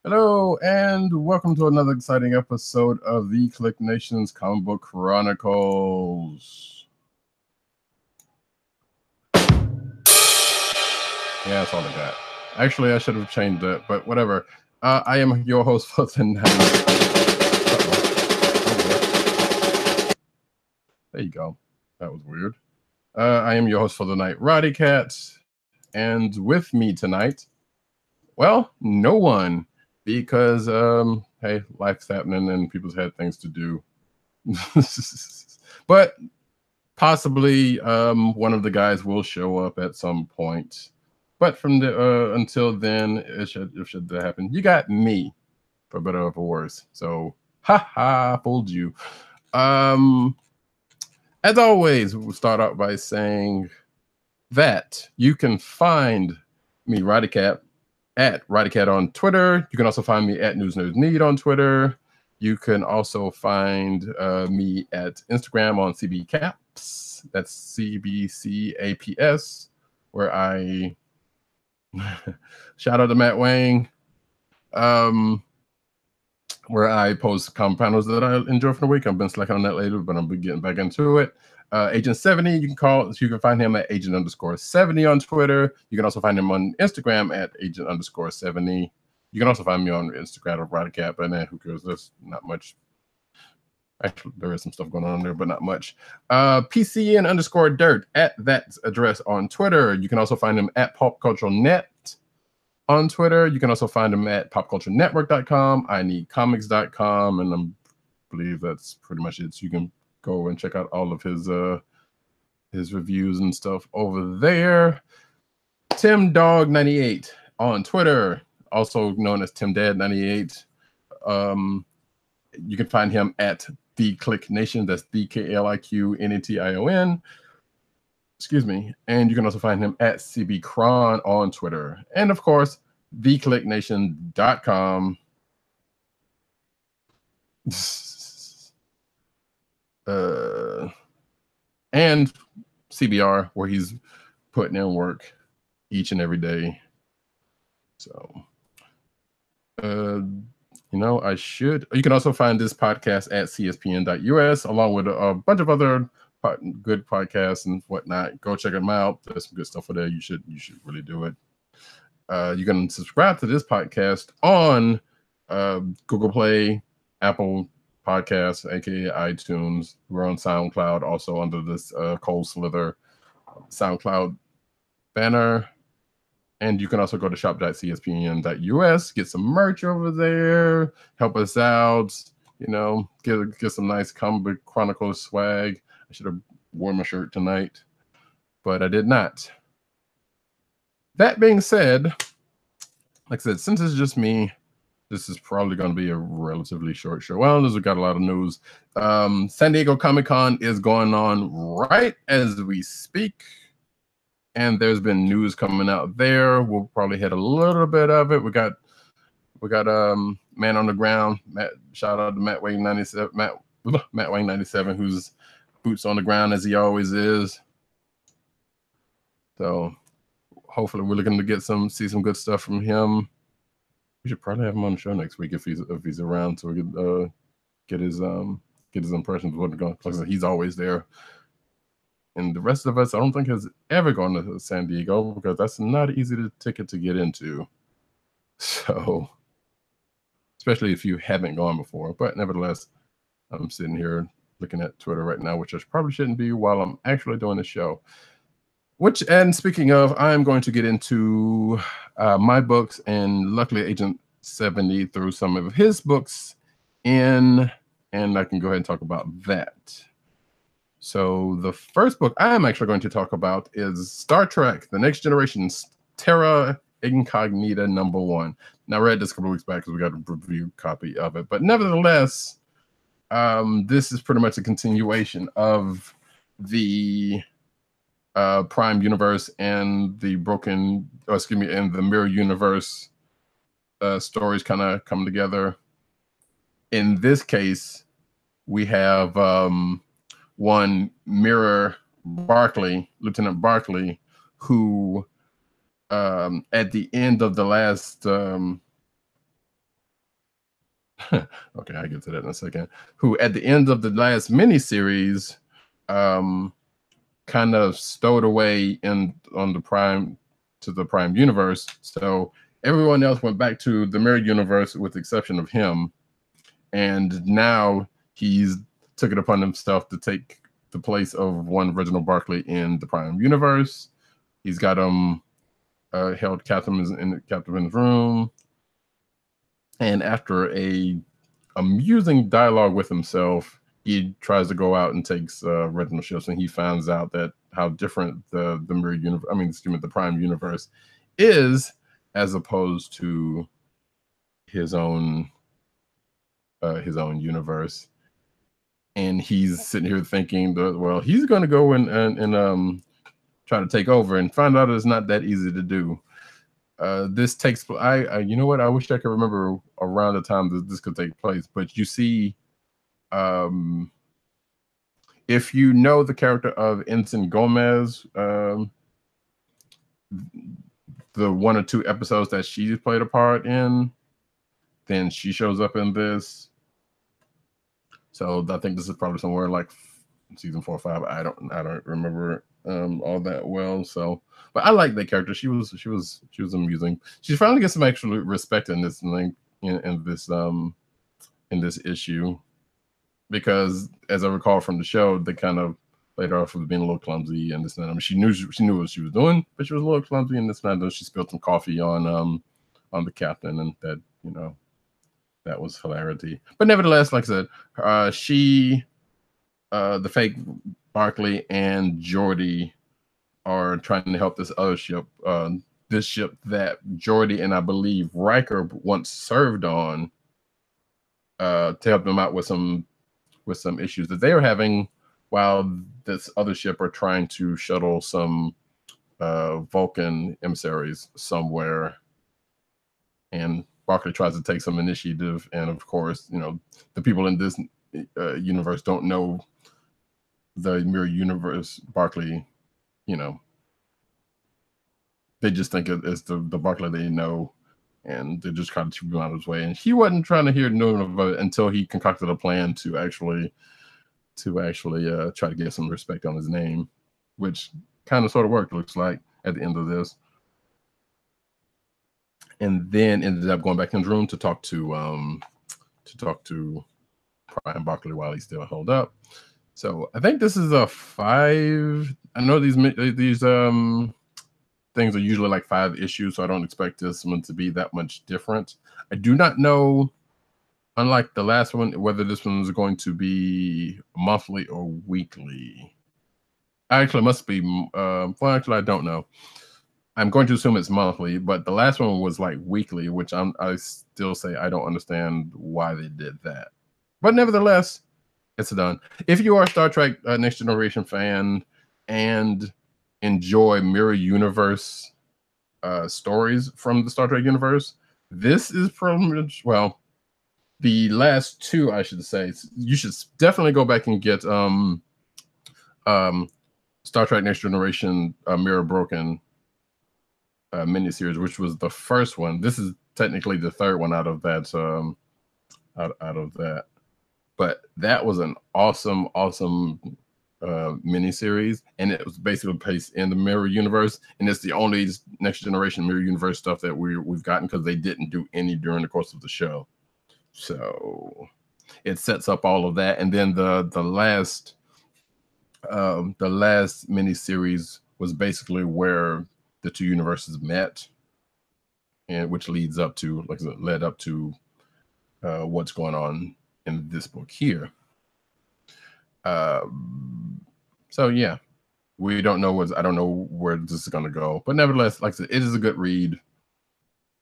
Hello, and welcome to another exciting episode of the KLIQ Nation's Comic Book Chronicles. Yeah, that's all I got. Actually, I should have changed it, but whatever. I am your host for tonight. There you go. That was weird. I am your host for the night, Roddy Cat, and with me tonight, well, no one, because hey, life's happening and people's had things to do. But possibly one of the guys will show up at some point. But from the until then, it should happen. You got me, for better or for worse. So, fooled you. Um, as always, we'll start out by saying that you can find me, Roddycat, at Roddycat on Twitter. You can also find me at News Nerds Need on Twitter. You can also find me at Instagram on CBCaps. That's CBCAPS, where I shout out to Matt Wang, where I post comic panels that I enjoy for the week. I've been slacking on that later, but I'll be getting back into it. Agent 70, you can find him at agent_70 on Twitter. You can also find him on Instagram at agent_70. You can also find me on Instagram at Roddycat, but who cares? There's not much. Actually, there is some stuff going on there, but not much. PCN_dirt at that address on Twitter. You can also find him at popculturenet on Twitter. You can also find him at popculturenetwork.com, ineedcomics.com, and I believe that's pretty much it. So you can go and check out all of his reviews and stuff over there. TimDog98 on Twitter, also known as TimDad98. You can find him at the KLIQ Nation. That's the KLIQ Excuse me. And you can also find him at CBCron on Twitter. And of course, thekliqnation.com. And CBR, where he's putting in work each and every day. So, you can also find this podcast at cspn.us, along with a bunch of other good podcasts and whatnot. Go check them out. There's some good stuff for there. You should really do it. You can subscribe to this podcast on Google Play, Apple Podcasts, aka iTunes. We're on SoundCloud, also under this Cold Slither SoundCloud banner. And you can also go to shop.cspn.us, get some merch over there, help us out, get some nice Comic Book Chronicles swag. I should have worn my shirt tonight, but I did not. That being said, like I said, since it's just me, this is probably going to be a relatively short show. Well, we've got a lot of news. San Diego Comic-Con is going on right as we speak. And there's been news coming out there. We'll probably hit a little bit of it. We got Man on the Ground. Shout out to Matt Wang 97. Matt Wang 97, who's boots on the ground as he always is. So hopefully we're looking to see some good stuff from him. We should probably have him on the show next week if he's around, so we could get his impressions of what's going on. Like he's always there. And the rest of us, I don't think has ever gone to San Diego, because that's not easy ticket to get into. So, especially if you haven't gone before. But nevertheless, I'm sitting here looking at Twitter right now, which I probably shouldn't be while I'm actually doing the show. And speaking of, I'm going to get into my books, and luckily Agent 70 threw some of his books in, and I can go ahead and talk about that. So the first book I'm actually going to talk about is Star Trek: The Next Generation's Terra Incognita #1. Now, I read this a couple of weeks back because we got a review copy of it. But nevertheless, this is pretty much a continuation of the Prime Universe and the and the Mirror Universe stories kind of come together. In this case, we have one Mirror Barclay, Lieutenant Barclay, who at the end of the last Okay, I get to that in a second. Who at the end of the last miniseries, kind of stowed away in on the Prime to the Prime universe. So everyone else went back to the mirror universe with the exception of him. And now he's took it upon himself to take the place of one Reginald Barkley in the Prime universe. He's got him held captive in his room. And after a amusing dialogue with himself, he tries to go out and takes Reginald shifts, and he finds out that how different the mirror universe, the Prime universe, is as opposed to his own universe. And he's sitting here thinking that, well, he's going to go and try to take over, and find out it's not that easy to do. This takes you know what, I wish I could remember around the time that this could take place, but you see, if you know the character of Ensign Gomez, the 1 or 2 episodes that she played a part in, then she shows up in this. So I think this is probably somewhere like season 4 or 5. I don't remember all that well. So, but I like that character. She was amusing. She finally gets some actual respect in this thing, in this issue, because as I recall from the show, they kind of played her off as being a little clumsy and this and that. I mean, she knew what she was doing, but she was a little clumsy and this and that. She spilled some coffee on the captain, and that, you know, that was hilarity. But nevertheless, like I said, she, the fake Barkley and Geordi are trying to help this other ship, this ship that Geordi and I believe Riker once served on, to help them out with some issues that they were having, while this other ship are trying to shuttle some Vulcan emissaries somewhere. And Barkley tries to take some initiative, and of course, you know, the people in this universe don't know the mirror universe Barkley. You know, they just think it's the Barkley they know, and they're just trying to keep him out of his way. And he wasn't trying to hear no about it until he concocted a plan to actually try to get some respect on his name, which kind of sort of worked, looks like, at the end of this. And then ended up going back in his room to talk to Prime Barkley while he's still held up. So I think this is a 5. I know these things are usually like 5 issues, so I don't expect this one to be that much different. I do not know, unlike the last one, whether this one is going to be monthly or weekly. Actually, it must be. Well, actually, I don't know. I'm going to assume it's monthly, but the last one was like weekly, which I still say I don't understand why they did that. But nevertheless, it's done. If you are a Star Trek Next Generation fan and enjoy mirror universe stories from the Star Trek universe, this is pretty much, well, the last 2, I should say. You should definitely go back and get Star Trek Next Generation Mirror Broken miniseries, which was the first one. This is technically the 3rd one out of that. Out of that, but that was an awesome miniseries, and it was basically placed in the mirror universe, and it's the only Next Generation mirror universe stuff that we've gotten, because they didn't do any during the course of the show. So it sets up all of that, and then the last miniseries was basically where the 2 universes met, and which leads up to, like I said, led up to what's going on in this book here. So yeah, we don't know I don't know where this is going to go, but nevertheless, like I said, it is a good read,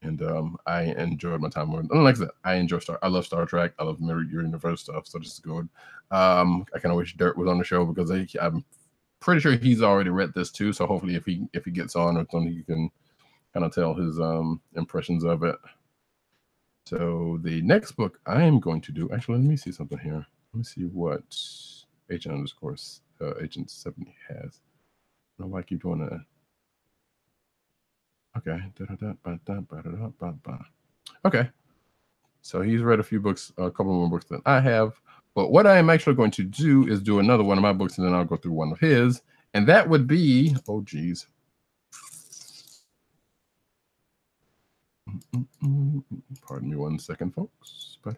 and I enjoyed my time with it. And like I said, I love Star Trek. I love mirror universe stuff, so this is good. I kind of wish Dirt was on the show, because I'm pretty sure he's already read this too. So hopefully, if he gets on or something, he can kind of tell his impressions of it. So the next book I am going to do, actually, let me see something here. Let me see what Agent 70 has. I don't know why I keep doing that. Okay. Okay. So he's read a few books, a couple more books than I have. But what I am actually going to do is do another one of my books, and then I'll go through one of his, and that would be, oh geez. Pardon me 1 second, folks. I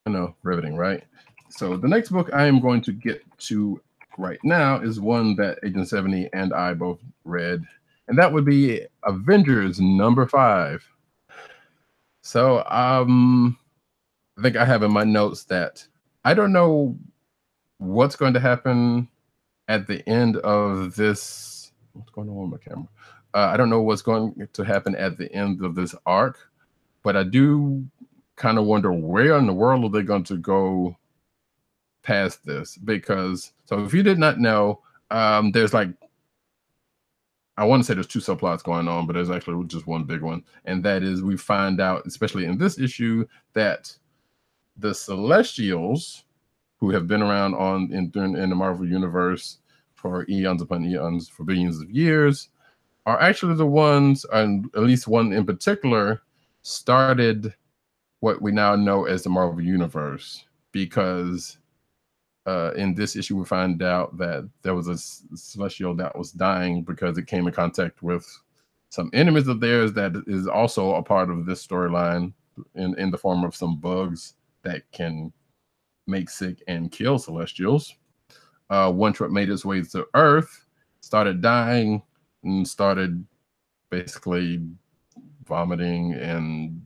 know, riveting, right? So the next book I am going to get to right now is one that Agent 70 and I both read, and that would be Avengers #5. So I think I have in my notes that I don't know what's going to happen at the end of this. What's going on with my camera? I don't know what's going to happen at the end of this arc, but I do kind of wonder where in the world are they going to go past this, because so if you did not know, there's like, I want to say there's 2 subplots going on, but there's actually just one big one, and that is we find out, especially in this issue, that the Celestials, who have been around in the Marvel universe for eons upon eons, for billions of years, are actually the ones, and at least one in particular, started what we now know as the Marvel universe, because in this issue, we find out that there was a Celestial that was dying because it came in contact with some enemies of theirs that is also a part of this storyline in the form of some bugs that can make sick and kill Celestials. One truck made its way to Earth, started dying, and started basically vomiting and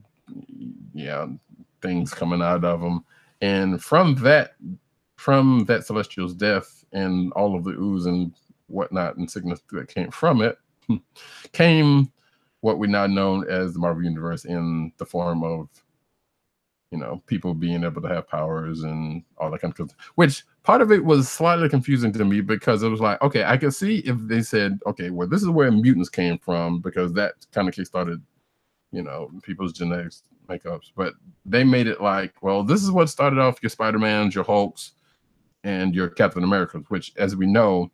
things coming out of them. And from that Celestial's death and all of the ooze and whatnot and sickness that came from it, came what we now know as the Marvel Universe, in the form of, people being able to have powers and all that kind of stuff. Which part of it was slightly confusing to me, because it was like, okay, I could see if they said, okay, well, this is where mutants came from, because that kind of kickstarted, people's genetics makeups. But they made it like, well, this is what started off your Spider-Mans, your Hulks, and your Captain Americas, which, as we know,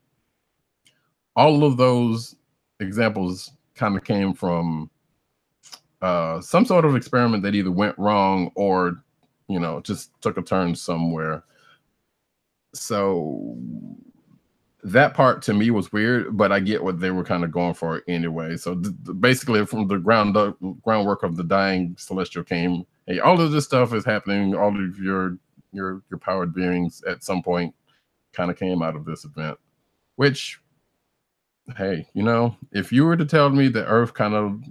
all of those examples kind of came from some sort of experiment that either went wrong or, just took a turn somewhere. So that part to me was weird, but I get what they were kind of going for anyway. So basically, from the groundwork of the dying Celestial came, hey, all of this stuff is happening. All of your powered beings at some point kind of came out of this event. Which, hey, if you were to tell me that Earth kind of,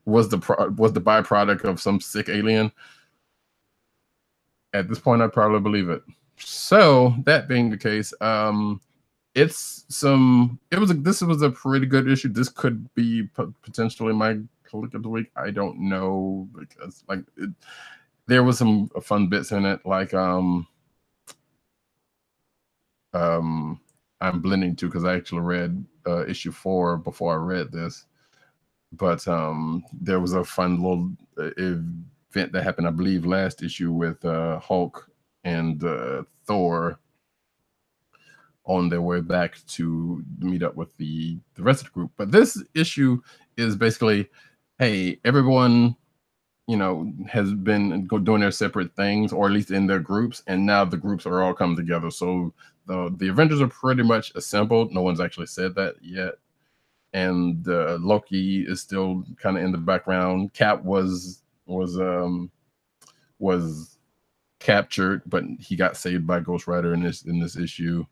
was the byproduct of some sick alien, at this point I'd probably believe it. So that being the case, this was a pretty good issue. This could be potentially my KLIQ of the week. I don't know, because there was some fun bits in it, like I'm blending too, because I actually read issue 4 before I read this. But there was a fun little event that happened, I believe, last issue with Hulk and Thor on their way back to meet up with the rest of the group. But this issue is basically, hey, everyone, has been doing their separate things, or at least in their groups, and now the groups are all coming together. So the Avengers are pretty much assembled. No one's actually said that yet. And Loki is still kind of in the background. Cap was captured, but he got saved by Ghost Rider in this issue.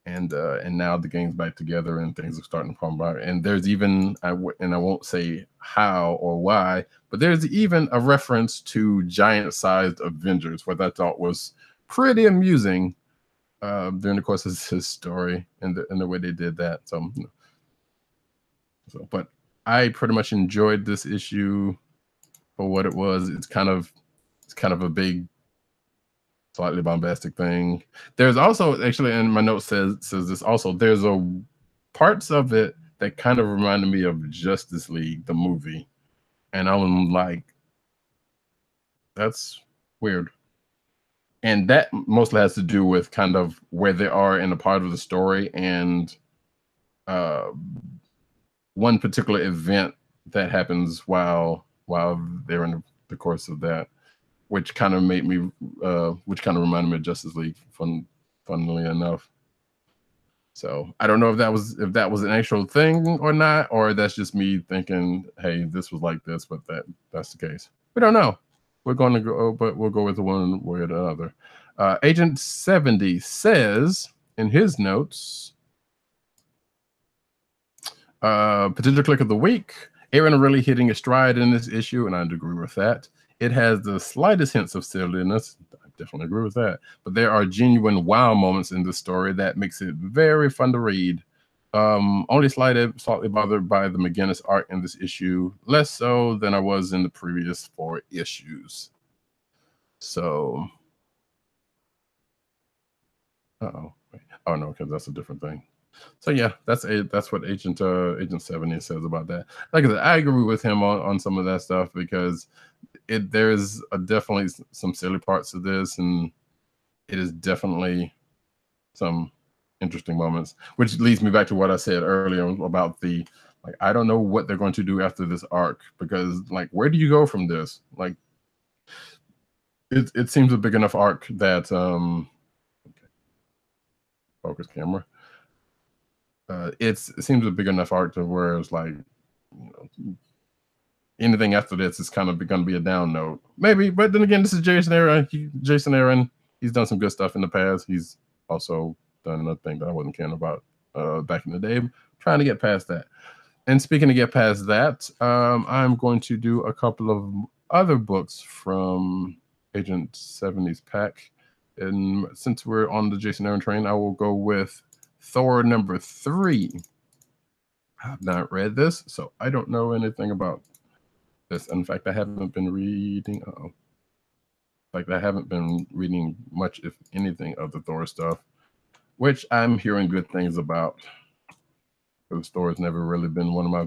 And now the gang's back together, and things are starting to come about. And there's even, I won't say how or why, but there's even a reference to giant-sized Avengers, what I thought was pretty amusing during the course of his story, and the way they did that. But I pretty much enjoyed this issue for what it was. It's kind of a big, slightly bombastic thing. There's also, actually, and my note says this also, there's parts of it that kind of reminded me of Justice League, the movie. And I'm like, that's weird. and that mostly has to do with kind of where they are in a part of the story and uh, one particular event that happens while they're in the course of that, which kind of made me, which kind of reminded me of Justice League, funnily enough. So I don't know if that was an actual thing or not, or that's just me thinking, hey, this was like this, but that's the case. We don't know. We're going to go, but we'll go with the one way or the other. Agent 70 says in his notes, potential click of the week. Aaron really hitting a stride in this issue, and I'd agree with that. It has the slightest hints of silliness. I definitely agree with that. But there are genuine wow moments in the story that makes it very fun to read. Only slightly bothered by the McGinnis art in this issue, less so than I was in the previous 4 issues. So, oh no, because that's a different thing. So yeah, that's what Agent 70 says about that. Like I said, I agree with him on some of that stuff because there's definitely some silly parts of this, and it is definitely some interesting moments, which leads me back to what I said earlier about the, like, I don't know what they're going to do after this arc, because like, where do you go from this? Like, it seems a big enough arc that okay. Focus camera. It seems a big enough arc to where it's like, anything after this is kind of going to be a down note, maybe. But then again, this is Jason Aaron. He's done some good stuff in the past. He's also done another thing that I wasn't caring about back in the day. I'm trying to get past that. And speaking of get past that, I'm going to do a couple of other books from Agent 70's pack. And since we're on the Jason Aaron train, I will go with Thor #3. I have not read this, so I don't know anything about this. In fact, I haven't been reading. I haven't been reading much, if anything, of the Thor stuff, which I'm hearing good things about. Because Thor has never really been one of my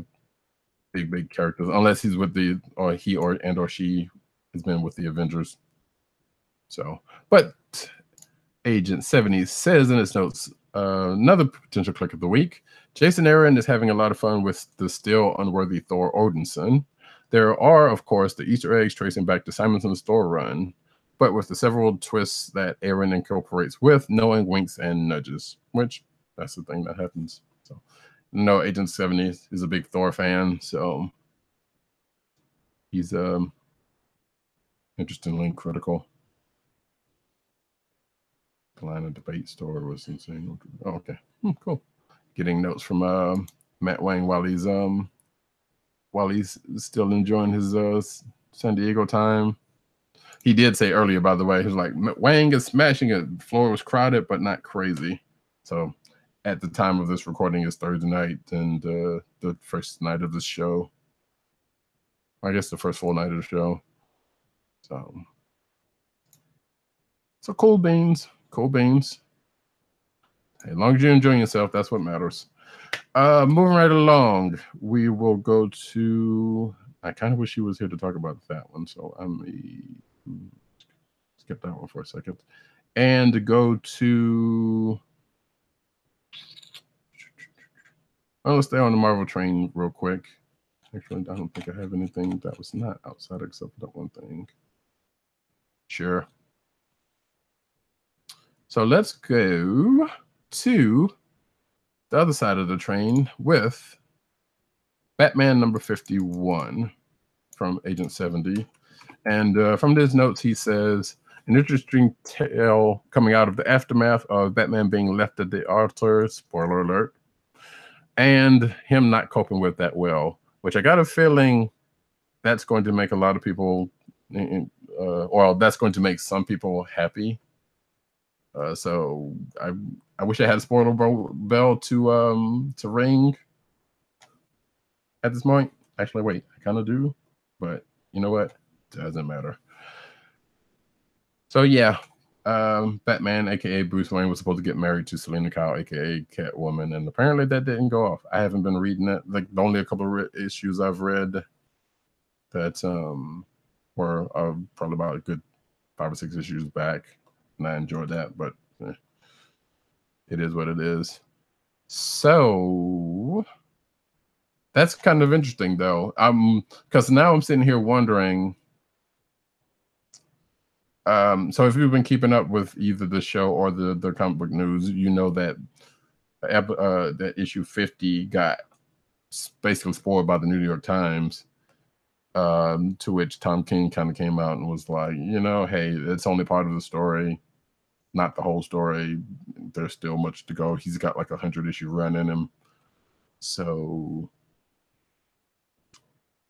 big characters, unless he's with or she has been with the Avengers. So, but Agent 70 says in his notes, another potential click of the week. Jason Aaron is having a lot of fun with the still unworthy Thor Odinson. There are, of course, the Easter eggs tracing back to Simonson's Thor run, but with the several twists that Aaron incorporates with knowing winks and nudges, which that's the thing that happens. So, no, Agent 70 is a big Thor fan, so he's interestingly critical. The line of debate store was insane. Oh, okay, cool. Getting notes from Matt Wang while he's still enjoying his San Diego time. He did say earlier, by the way, he was like, Wang is smashing it. The floor was crowded, but not crazy. So at the time of this recording is Thursday night, and the first night of the show. I guess the first full night of the show. So cool beans. Cool beans. Hey, as long as you're enjoying yourself, that's what matters. Moving right along, we will go to. I kind of wish he was here to talk about that one, so I'm skip that one for a second, and go to. Let's stay on the Marvel train real quick. Actually, I don't think I have anything that was not outside except for that one thing. Sure. So let's go to the other side of the train with Batman #51 from Agent 70. And from his notes, he says, an interesting tale coming out of the aftermath of Batman being left at the altar, spoiler alert, and him not coping with that well, which I got a feeling that's going to make a lot of people, or that's going to make some people happy. So I wish I had a spoiler bell to ring at this point. Actually, wait, I kind of do, but you know what? Doesn't matter. So yeah, Batman, aka Bruce Wayne, was supposed to get married to Selena Kyle, aka Catwoman, and apparently that didn't go off. I haven't been reading it. Like, only a couple of issues I've read that were probably about a good 5 or 6 issues back. and I enjoyed that. But it is what it is. So that's kind of interesting, though. Because now I'm sitting here wondering. So if you've been keeping up with either the show or the comic book news, you know that that issue 50 got basically spoiled by the New York Times. To which Tom King kind of came out and was like, hey, it's only part of the story, not the whole story. There's still much to go. He's got like 100-issue run in him. So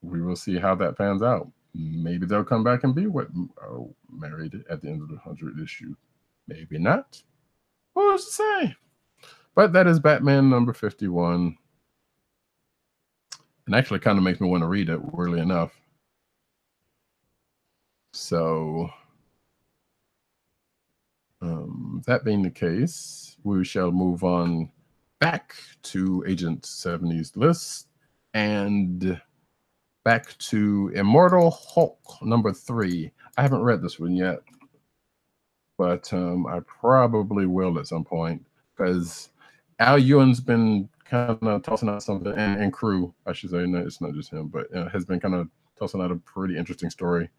we will see how that pans out. Maybe they'll come back and be married at the end of the 100th issue. Maybe not. Who's to say? But that is Batman number 51. And actually kind of makes me want to read it, weirdly enough. So, that being the case, we shall move on back to Agent 70's list and back to Immortal Hulk number 3. I haven't read this one yet, but I probably will at some point because Al Ewing's been kind of tossing out something, and crew, I should say. No, it's not just him, but has been kind of tossing out a pretty interesting story.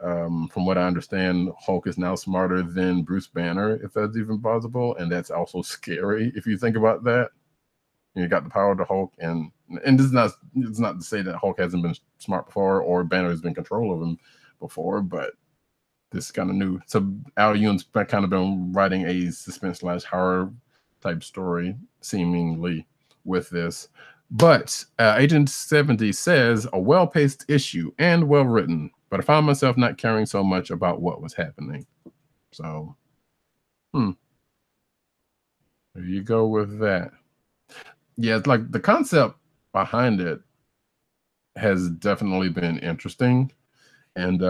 From what I understand, Hulk is now smarter than Bruce Banner, if that's even possible, and that's also scary if you think about that. You got the power of the Hulk, and it's not to say that Hulk hasn't been smart before or Banner has been in control of him before, but this is kind of new. So Al Ewing's kind of been writing a suspense/horror type story, seemingly, with this. But Agent 70 says a well-paced issue and well-written, but I found myself not caring so much about what was happening. So, there you go with that. Yeah, it's like the concept behind it has definitely been interesting. And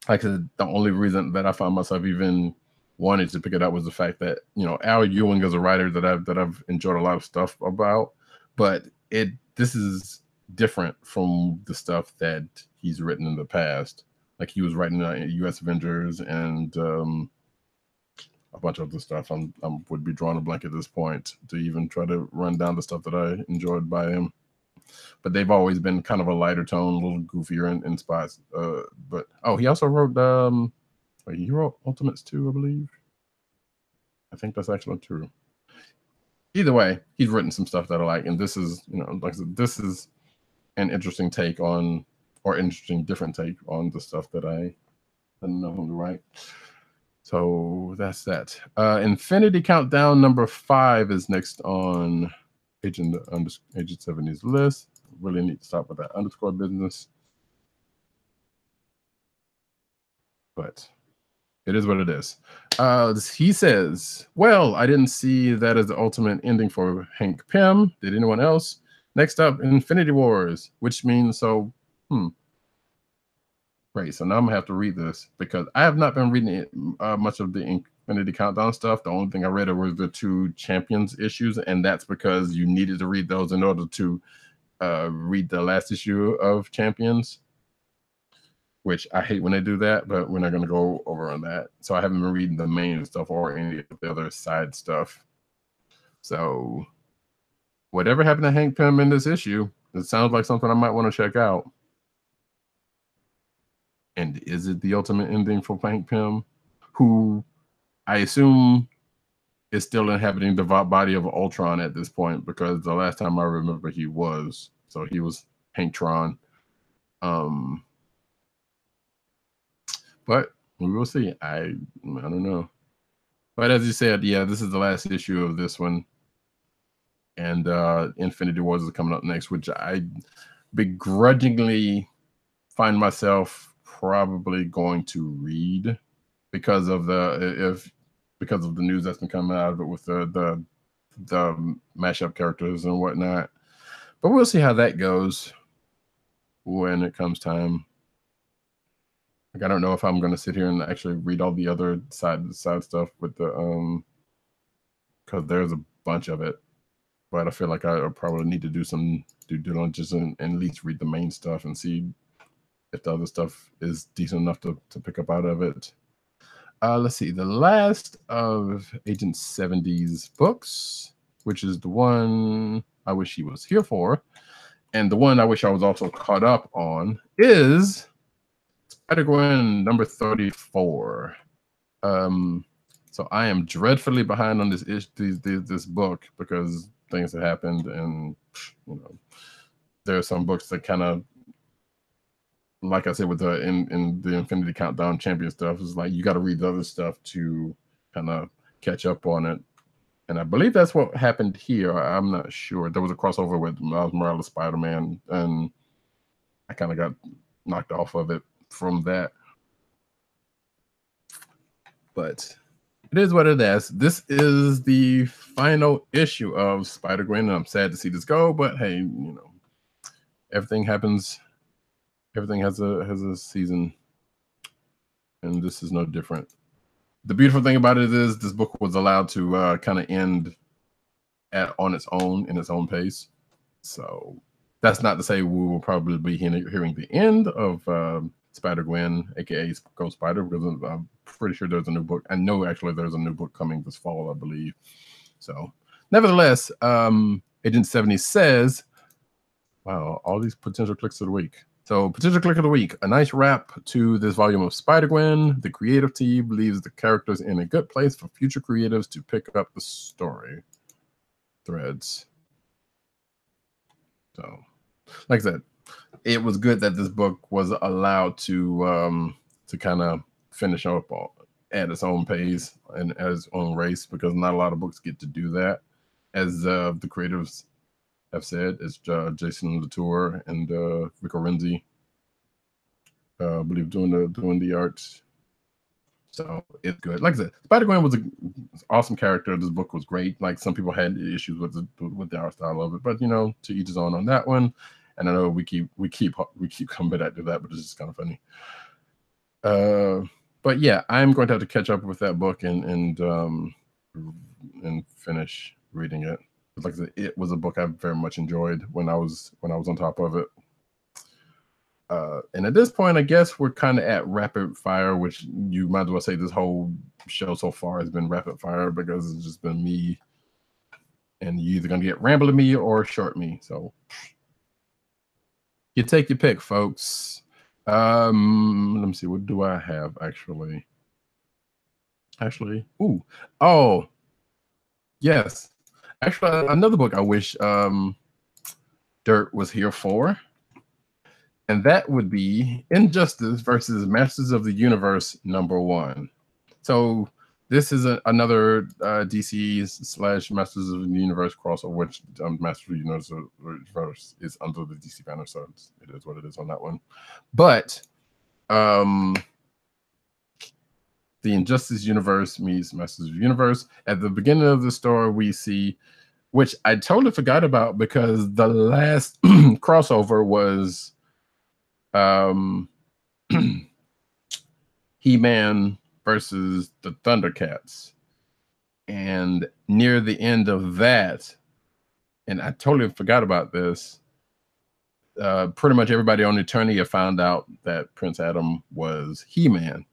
like I said, the only reason that I found myself even wanted to pick it up was the fact that, Al Ewing is a writer that I've enjoyed a lot of stuff about, but this is different from the stuff that he's written in the past. Like he was writing U.S. Avengers and a bunch of other stuff. I would be drawing a blank at this point to even try to run down the stuff that I enjoyed by him. But they've always been kind of a lighter tone, a little goofier in spots. But he also wrote he wrote Ultimates too, I believe. I think that's actually true. Either way, he's written some stuff that I like, and this is, like I said, this is an interesting take on, or interesting different take on the stuff that I didn't know who to write. So that's that. Infinity Countdown number 5 is next on Agent 70's list. Really need to stop with that underscore business. But it is what it is. He says, well, I didn't see that as the ultimate ending for Hank Pym. Did anyone else? Next up, Infinity Wars, which means Right, so now I'm gonna have to read this because I have not been reading much of the Infinity Countdown stuff. The only thing I read was the 2 Champions issues, and that's because you needed to read those in order to read the last issue of Champions, which I hate when they do that, but we're not going to go over on that. So I haven't been reading the main stuff or any of the other side stuff. So whatever happened to Hank Pym in this issue, it sounds like something I might want to check out. And is it the ultimate ending for Hank Pym, who I assume is still inhabiting the body of Ultron at this point, because the last time I remember he was. So he was Hank-Tron. But we will see. I don't know. But as you said, yeah, this is the last issue of this one. And Infinity Wars is coming up next, which I begrudgingly find myself probably going to read because of the news that's been coming out of it with the mashup characters and whatnot. But we'll see how that goes when it comes time. Like, I don't know if I'm going to sit here and actually read all the other side stuff with the because there's a bunch of it. But I feel like I probably need to do some due diligence and at least read the main stuff and see if the other stuff is decent enough to pick up out of it. Let's see. The last of Agent 70's books, which is the one I wish he was here for, and the one I wish I was also caught up on, is Spider-Gwen number 34. So I am dreadfully behind on this book because things have happened, and there are some books that kind of, like I said, with the in the Infinity Countdown Champion stuff, is like you got to read the other stuff to kind of catch up on it. And I believe that's what happened here. I'm not sure. There was a crossover with Miles Morales Spider-Man, and I kind of got knocked off of it from that. But it is what it is. This is the final issue of Spider-Gwen, and I'm sad to see this go. But hey, everything happens. Everything has a season, and this is no different. The beautiful thing about it is this book was allowed to kind of end on its own, in its own pace. So that's not to say we will probably be hearing the end of Spider-Gwen, aka Ghost Spider, because I'm pretty sure there's a new book. I know actually there's a new book coming this fall, I believe. So nevertheless, Agent 70 says, wow, all these potential clicks of the week. So, potential click of the week, a nice wrap to this volume of Spider-Gwen. The creative team believes the character's in a good place for future creatives to pick up the story threads. So, like I said, it was good that this book was allowed to kind of finish up at its own pace and at its own race, because not a lot of books get to do that. As the creatives have said, it's Jason Latour and Rico Renzi, I believe, doing the art. So it's good. Like I said, Spider-Gwen was an awesome character. This book was great. Like, some people had issues with the art style of it, but to each his own on that one. And I know we keep coming back to that, but it's just kind of funny. But yeah, I'm going to have to catch up with that book and finish reading it. Like I said, it was a book I very much enjoyed when I was on top of it. And at this point, I guess we're kind of at rapid fire, which you might as well say this whole show so far has been rapid fire, because it's just been me, and you're either gonna get rambling me or short me. So you take your pick, folks. Let me see, what do I have actually? Oh, yes. Actually, another book I wish Dirt was here for, and that would be Injustice versus Masters of the Universe #1. So this is another DC / Masters of the Universe crossover, which Masters of the Universe is under the DC banner, so it is what it is on that one. But the Injustice universe meets Masters of the Universe. At the beginning of the story, we see, which I totally forgot about because the last crossover was He-Man versus the Thundercats. And near the end of that, and I totally forgot about this, pretty much everybody on Eternia found out that Prince Adam was He-Man.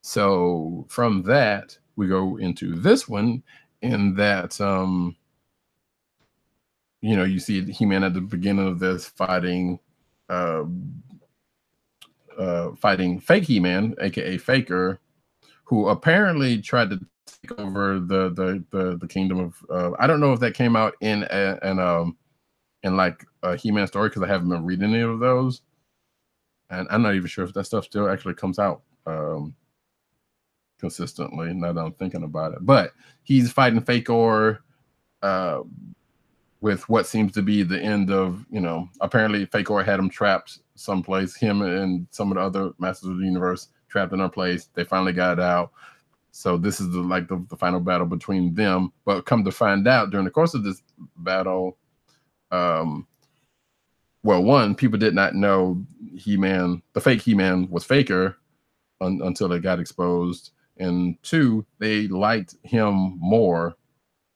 So from that, we go into this one, in that you see He-Man at the beginning of this fighting fake He-Man, aka Faker, who apparently tried to take over the kingdom of I don't know if that came out in like a He-Man story, because I haven't been reading any of those, and I'm not even sure if that stuff still actually comes out consistently, now that I'm thinking about it. But he's fighting Fakor with what seems to be the end of, apparently Fakor had him trapped someplace, him and some of the other Masters of the Universe trapped in a place. They finally got out. So this is the final battle between them. But come to find out, during the course of this battle, well, one, people did not know He-Man, the fake He-Man, was Faker until it got exposed. And two, they liked him more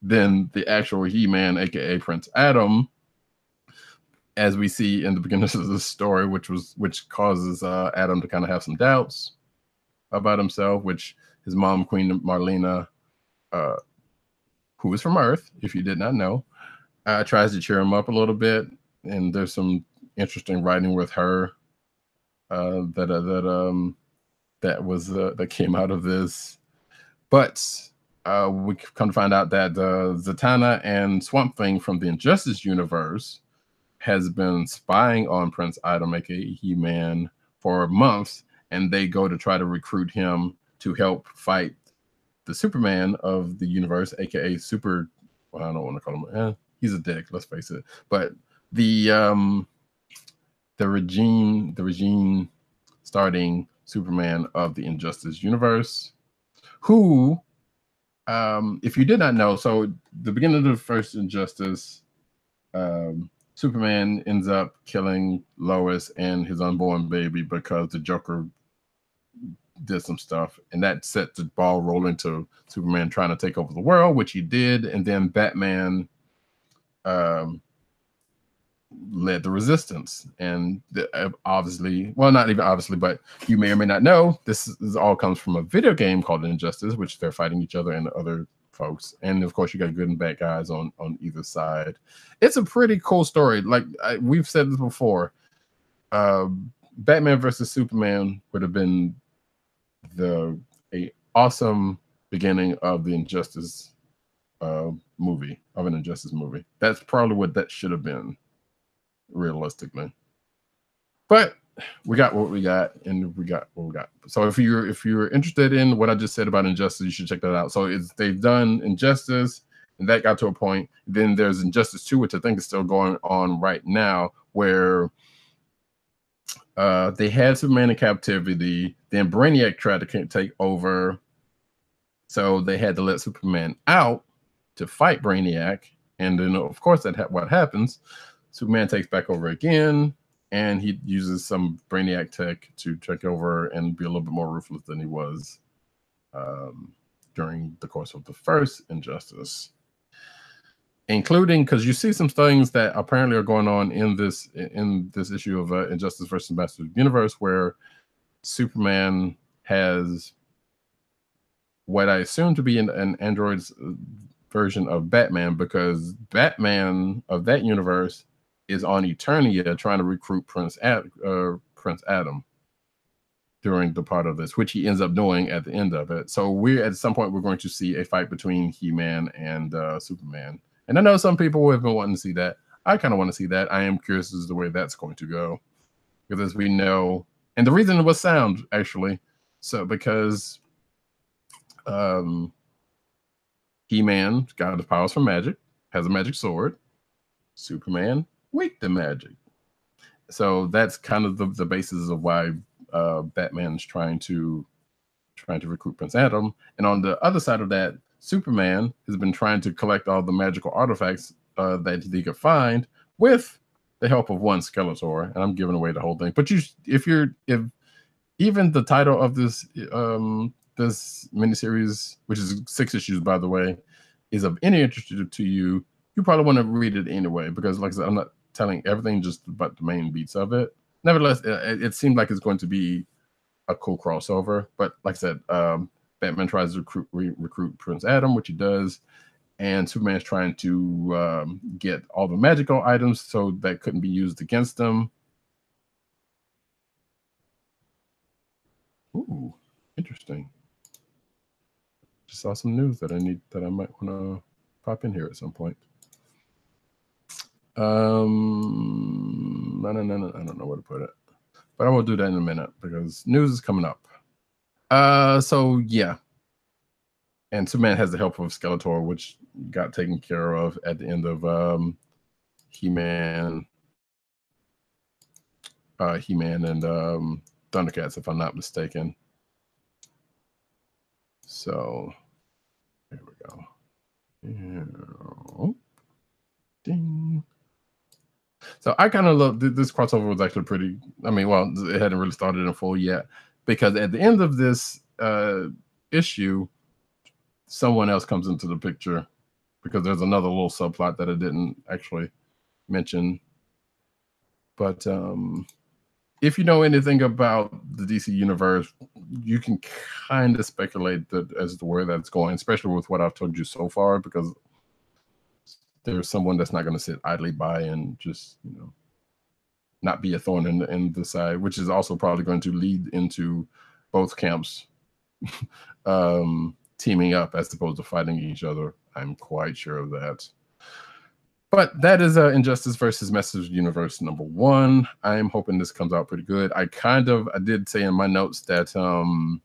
than the actual He-Man, aka Prince Adam, as we see in the beginning of the story, which causes Adam to kind of have some doubts. about himself, which his mom, Queen Marlena, who is from Earth, if you did not know, tries to cheer him up a little bit. And there's some interesting writing with her that came out of this. But we come to find out that Zatanna and Swamp Thing from the Injustice universe has been spying on Prince Adam, aka He-Man, for months, and they go to try to recruit him to help fight the Superman of the universe, aka Super. Well, I don't want to call him. He's a dick. Let's face it. But the regime starting Superman of the Injustice universe, who, if you did not know, so the beginning of the first Injustice, Superman ends up killing Lois and his unborn baby because the Joker did some stuff, and that set the ball rolling to Superman trying to take over the world, which he did, and then Batman led the resistance. And obviously, well, not even obviously, but you may or may not know, this all comes from a video game called Injustice, which they're fighting each other and other folks. And of course, you got good and bad guys on either side. It's a pretty cool story. Like we've said this before, Batman versus Superman would have been a awesome beginning of the Injustice movie, of an Injustice movie. That's probably what that should have been, realistically. But we got what we got, and we got what we got. So if you're interested in what I just said about Injustice, you should check that out. So they've done Injustice, and that got to a point. Then there's Injustice 2, which I think is still going on right now, where they had Superman in captivity. Then Brainiac tried to take over, so they had to let Superman out to fight Brainiac. And then, of course, what happens? Superman takes back over again, and he uses some Brainiac tech to take over and be a little bit more ruthless than he was during the course of the first Injustice. Including, because you see some things that apparently are going on in this issue of Injustice versus Master of the Universe, where Superman has what I assume to be an android's version of Batman, because Batman of that universe is on Eternia trying to recruit Prince Adam during the part of this, which he ends up doing at the end of it. So at some point we're going to see a fight between He-Man and Superman. And I know some people have been wanting to see that. I kind of want to see that. I am curious as to the way that's going to go. Because as we know, and the reason it was sound, actually, so because He-Man got his powers from magic, has a magic sword. Superman weak to magic. So that's kind of the basis of why Batman's trying to recruit Prince Adam. And on the other side of that, Superman has been trying to collect all the magical artifacts that he could find with the help of one Skeletor. And I'm giving away the whole thing. But if even the title of this this miniseries, which is 6 issues, by the way, is of any interest to you, you probably want to read it anyway, because like I said, I'm not telling everything, just about the main beats of it. Nevertheless, it seemed like it's going to be a cool crossover. But like I said, Batman tries to recruit Prince Adam, which he does, and Superman's trying to get all the magical items so that couldn't be used against them. Ooh, interesting. Just saw some news that I might want to pop in here at some point. I don't know where to put it, but I will do that in a minute because news is coming up. So yeah, and Superman has the help of Skeletor, which got taken care of at the end of He-Man and Thundercats, if I'm not mistaken. So here we go. Ding. So I kind of love this crossover. Was actually pretty. I mean, well, it hadn't really started in full yet, because at the end of this issue, someone else comes into the picture, because there's another little subplot that I didn't actually mention. But if you know anything about the DC universe, you can kind of speculate that as to where that's going, especially with what I've told you so far, because there's someone that's not going to sit idly by and just, not be a thorn in the side, which is also probably going to lead into both camps teaming up as opposed to fighting each other. I'm quite sure of that. But that is Injustice versus Masters Universe #1. I'm hoping this comes out pretty good. I did say in my notes that I'm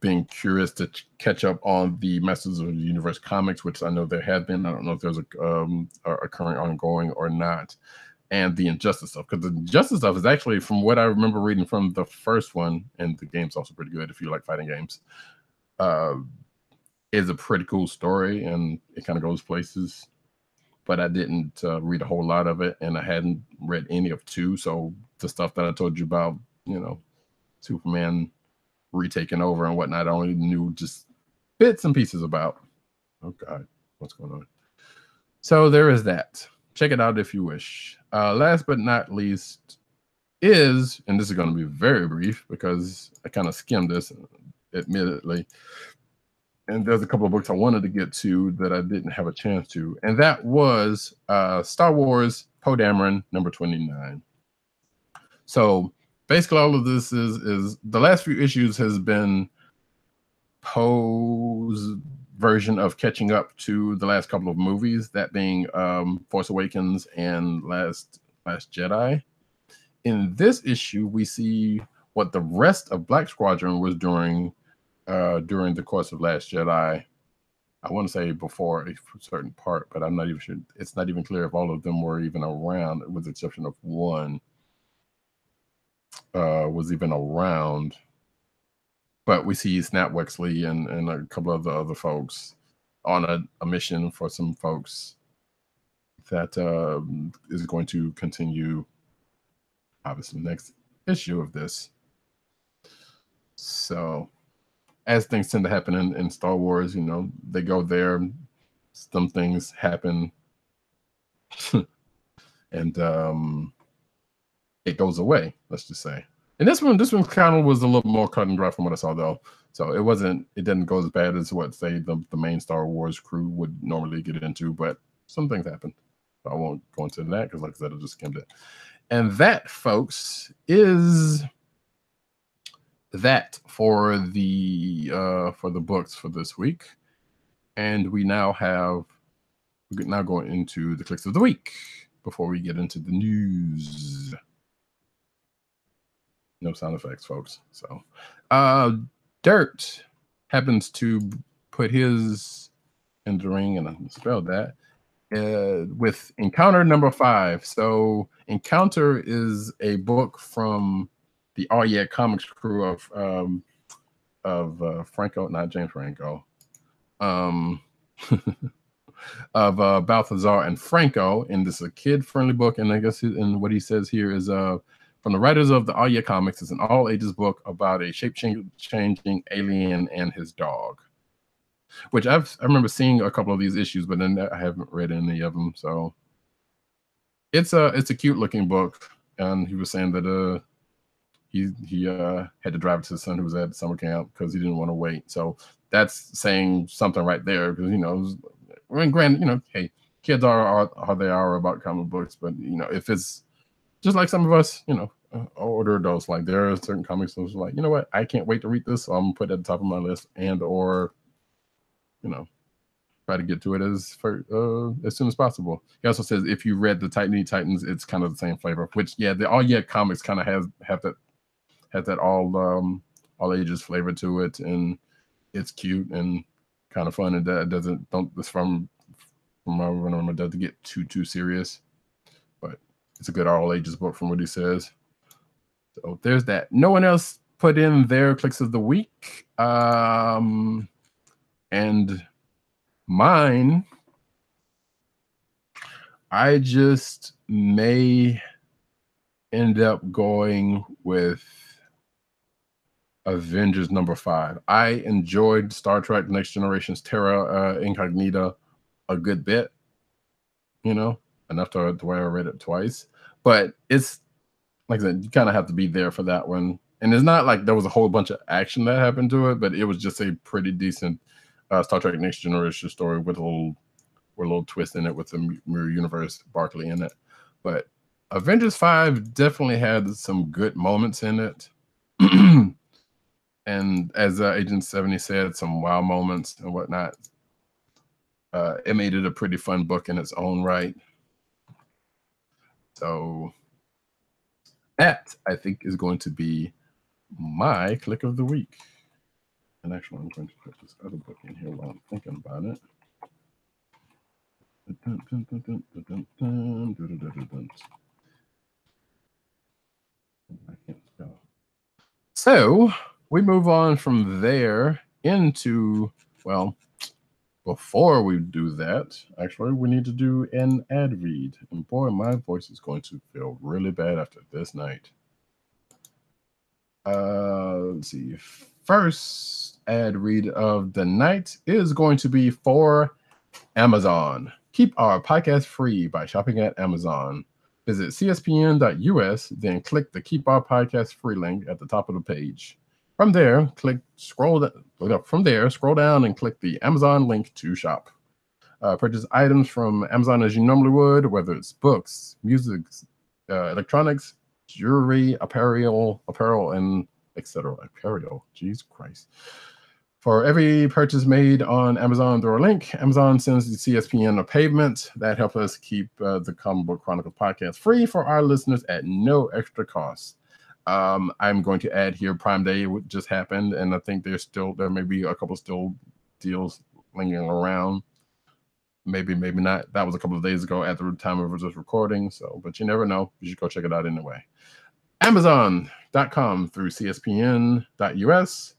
being curious to catch up on the Masters of the Universe comics, which I know there have been. I don't know if there's a current ongoing or not. And the Injustice stuff, because the Injustice stuff is actually, from what I remember reading from the first one, and the game's also pretty good if you like fighting games, is a pretty cool story, and it kind of goes places. But I didn't read a whole lot of it, and I hadn't read any of 2. So the stuff that I told you about, Superman retaking over and whatnot, I only knew just bits and pieces about. Oh God, what's going on? So there is that. Check it out if you wish. Last but not least is, and this is going to be very brief because I kind of skimmed this, admittedly, and there's a couple of books I wanted to get to that I didn't have a chance to, and that was Star Wars Poe Dameron #29. So basically all of this is the last few issues has been Poe's version of catching up to the last couple of movies, that being Force Awakens and Last Jedi. In this issue, we see what the rest of Black Squadron was doing during the course of Last Jedi. I want to say before a certain part, but I'm not even sure. It's not even clear if all of them were even around, with the exception of one was even around. But we see Snap Wexley and a couple of the other folks on a mission for some folks that is going to continue, obviously, next issue of this. So, as things tend to happen in Star Wars, they go there, some things happen, and it goes away, let's just say. And this one kind of was a little more cut and dry from what I saw, though. So it didn't go as bad as what, say, the main Star Wars crew would normally get into, but some things happened. So I won't go into that because, like I said, I just skimmed it. And that, folks, is that for the books for this week. And we're now going into the clicks of the week before we get into the news. No sound effects, folks. So Dirt happens to put his in the ring, and I spelled that with Encounter #5. So Encounter is a book from the All Yeah Comics crew of Franco, not James Franco, of Balthazar and Franco, and this is a kid-friendly book. And I guess what he says here is from the writers of the All Yeah Comics, it's an all-ages book about a shape-changing alien and his dog. Which I remember seeing a couple of these issues, but then I haven't read any of them. So it's a cute-looking book, and he was saying that he had to drive it to his son who was at summer camp because he didn't want to wait. So that's saying something right there, because granted, hey, kids are how they are about comic books, but if it's just like some of us, older adults, like there are certain comics that was like, what, I can't wait to read this, so I'm gonna put it at the top of my list, or try to get to it as soon as possible. He also says if you read the Titans, it's kind of the same flavor. Which, yeah, the All Yeah Comics kind of have that all ages flavor to it, and it's cute and kind of fun, and that doesn't get too serious. But it's a good all ages book from what he says. So there's that. No one else put in their clicks of the week, and mine, I just may end up going with Avengers #5. I enjoyed Star Trek Next Generation's Terra Incognita a good bit, enough to where I read it twice. But it's, like I said, you kind of have to be there for that one. And it's not like there was a whole bunch of action that happened to it, but it was just a pretty decent Star Trek Next Generation story with a little twist in it with the Mirror Universe Barclay in it. But Avengers 5 definitely had some good moments in it. And as Agent 70 said, some wow moments and whatnot. It made it a pretty fun book in its own right. So that, I think, is going to be my click of the week. And actually, I'm going to put this other book in here while I'm thinking about it. So we move on from there into, well, before we do that, actually, we need to do an ad read. And boy, my voice is going to feel really bad after this night. Let's see. First ad read of the night is going to be for Amazon. Keep our podcast free by shopping at Amazon. Visit cspn.us, then click the Keep Our Podcast Free link at the top of the page. From there, scroll down and click the Amazon link to shop. Purchase items from Amazon as you normally would, whether it's books, music, electronics, jewelry, apparel, and etc. Apparel, Jesus Christ. For every purchase made on Amazon through a link, Amazon sends the CSPN a payment that helps us keep the Comic Book Chronicles podcast free for our listeners at no extra cost. I'm going to add here Prime Day just happened, and I think there may be a couple still deals lingering around. Maybe not. That was a couple of days ago at the time of this recording. So, but you never know. You should go check it out anyway. Amazon.com through CSPN.us.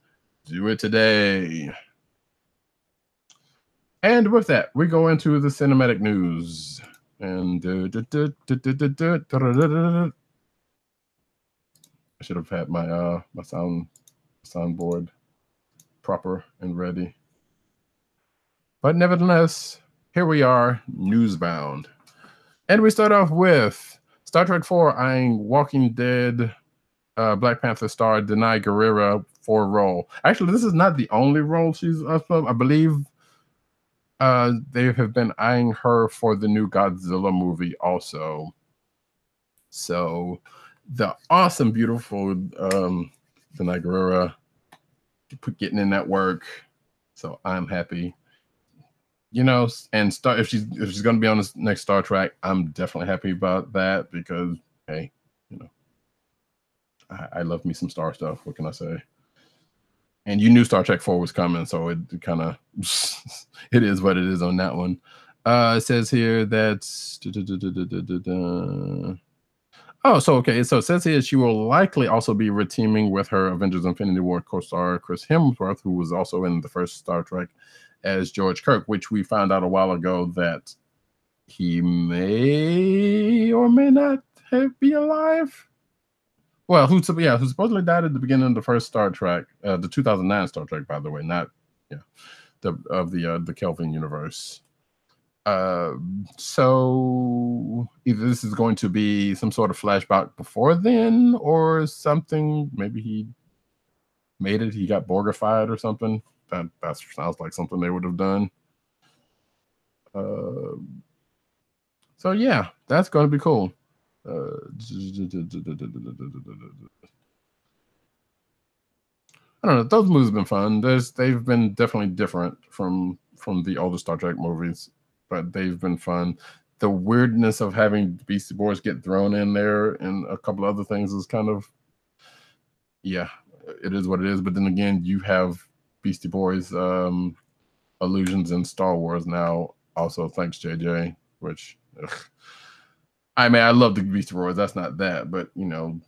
Do it today. And with that, we go into the cinematic news. And I should have had my my soundboard proper and ready. But nevertheless, here we are, newsbound. And we start off with Star Trek 4 eyeing Walking Dead Black Panther star Denai Guerrera for a role. Actually, this is not the only role she's up for. I believe they have been eyeing her for the new Godzilla movie also. So the awesome, beautiful Denai Guerrera getting in that work. So I'm happy. You know, and if she's going to be on this next Star Trek, I'm definitely happy about that because, hey, you know, I love me some Star stuff. What can I say? And you knew Star Trek 4 was coming, so it kind of it is what it is on that one. It says here that so it says here she will likely also be reteaming with her Avengers Infinity War co-star Chris Hemsworth, who was also in the first Star Trek as George Kirk, which we found out a while ago that he may or may not be alive. Well, who supposedly died at the beginning of the first Star Trek, the 2009 Star Trek, by the way, not the Kelvin universe. So either this is going to be some sort of flashback before then, or something. Maybe he made it. He got Borgified or something. That sounds like something they would have done. So yeah, that's going to be cool. I don't know. Those movies have been fun. They've been definitely different from the older Star Trek movies, but they've been fun. The weirdness of having Beastie Boys get thrown in there and a couple other things is kind of, yeah, it is what it is. But then again, you have Beastie Boys allusions in Star Wars now. Also, thanks JJ. Which, I mean, I love the Beastie Boys. That's not that, but you know,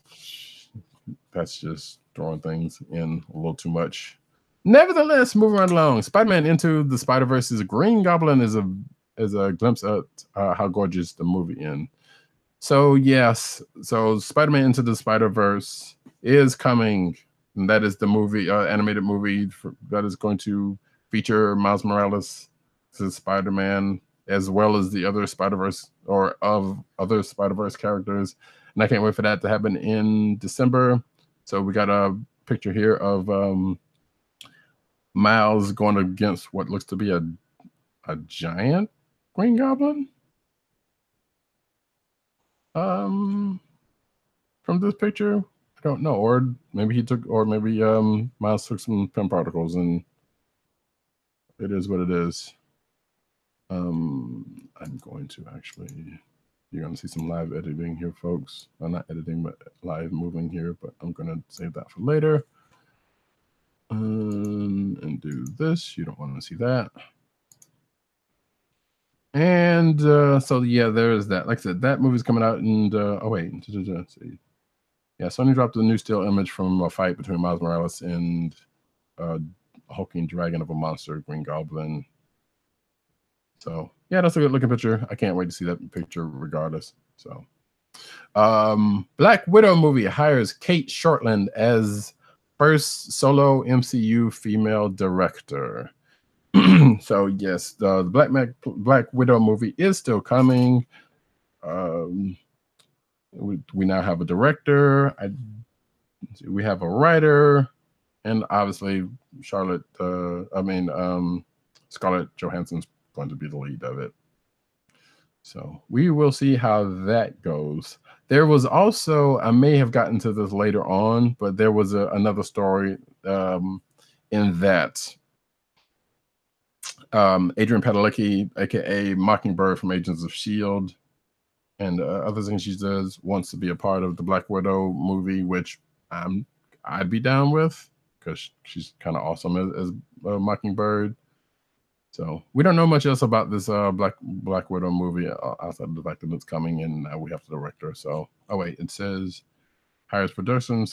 that's just throwing things in a little too much. Nevertheless, moving right along, Spider-Man Into the Spider-Verse's Green Goblin is a glimpse at how gorgeous the movie is. So yes, so Spider-Man Into the Spider-Verse is coming, and that is the movie, animated movie that is going to feature Miles Morales as Spider-Man, as well as the other Spider-Verse or of other Spider-Verse characters, and I can't wait for that to happen in December. So we got a picture here of Miles going against what looks to be a giant Green Goblin. From this picture, I don't know, or maybe Miles took some pen particles, and it is what it is. I'm going to actually. You're going to see some live editing here, folks. Well, not editing, but live moving here. But I'm going to save that for later. And do this. You don't want to see that. And so yeah, there is that. Like I said, that movie's coming out, and oh wait, see. Yeah, Sony dropped a new still image from a fight between Miles Morales and a hulking dragon of a monster, Green Goblin. So yeah, that's a good looking picture. I can't wait to see that picture regardless. So Black Widow movie hires Kate Shortland as first solo MCU female director. So yes, the Black Widow movie is still coming. We now have a director. We have a writer, and obviously Scarlett Johansson's going to be the lead of it. So we will see how that goes. There was also, I may have gotten to this later on, but there was another story in that Adrian Padalecki, aka Mockingbird from Agents of S.H.I.E.L.D., and other things she does, wants to be a part of the Black Widow movie, which I'd be down with because she's kind of awesome as Mockingbird. So we don't know much else about this Black Widow movie outside of the fact that it's coming, and now we have the director. So it says hires production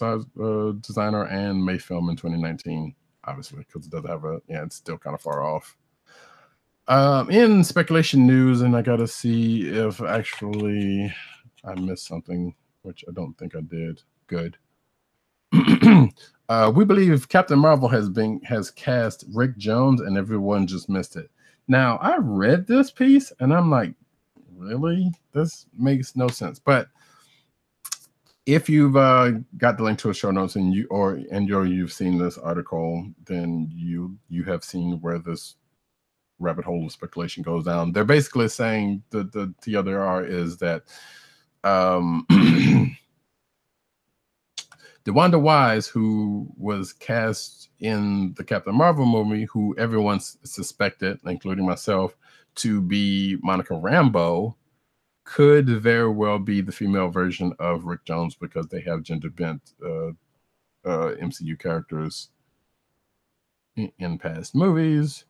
designer and may film in 2019, obviously, because it doesn't have it's still kind of far off. In speculation news, and I gotta see if actually I missed something, which I don't think I did. Good. We believe Captain Marvel has cast Rick Jones, and everyone just missed it. Now I read this piece, and I'm like, really? This makes no sense. But if you've got the link to a show notes and you've seen this article, then you have seen where this rabbit hole of speculation goes down. They're basically saying the TLDR is that DeWanda Wise, who was cast in the Captain Marvel movie, who everyone suspected, including myself, to be Monica Rambeau, could very well be the female version of Rick Jones because they have gender bent MCU characters in past movies.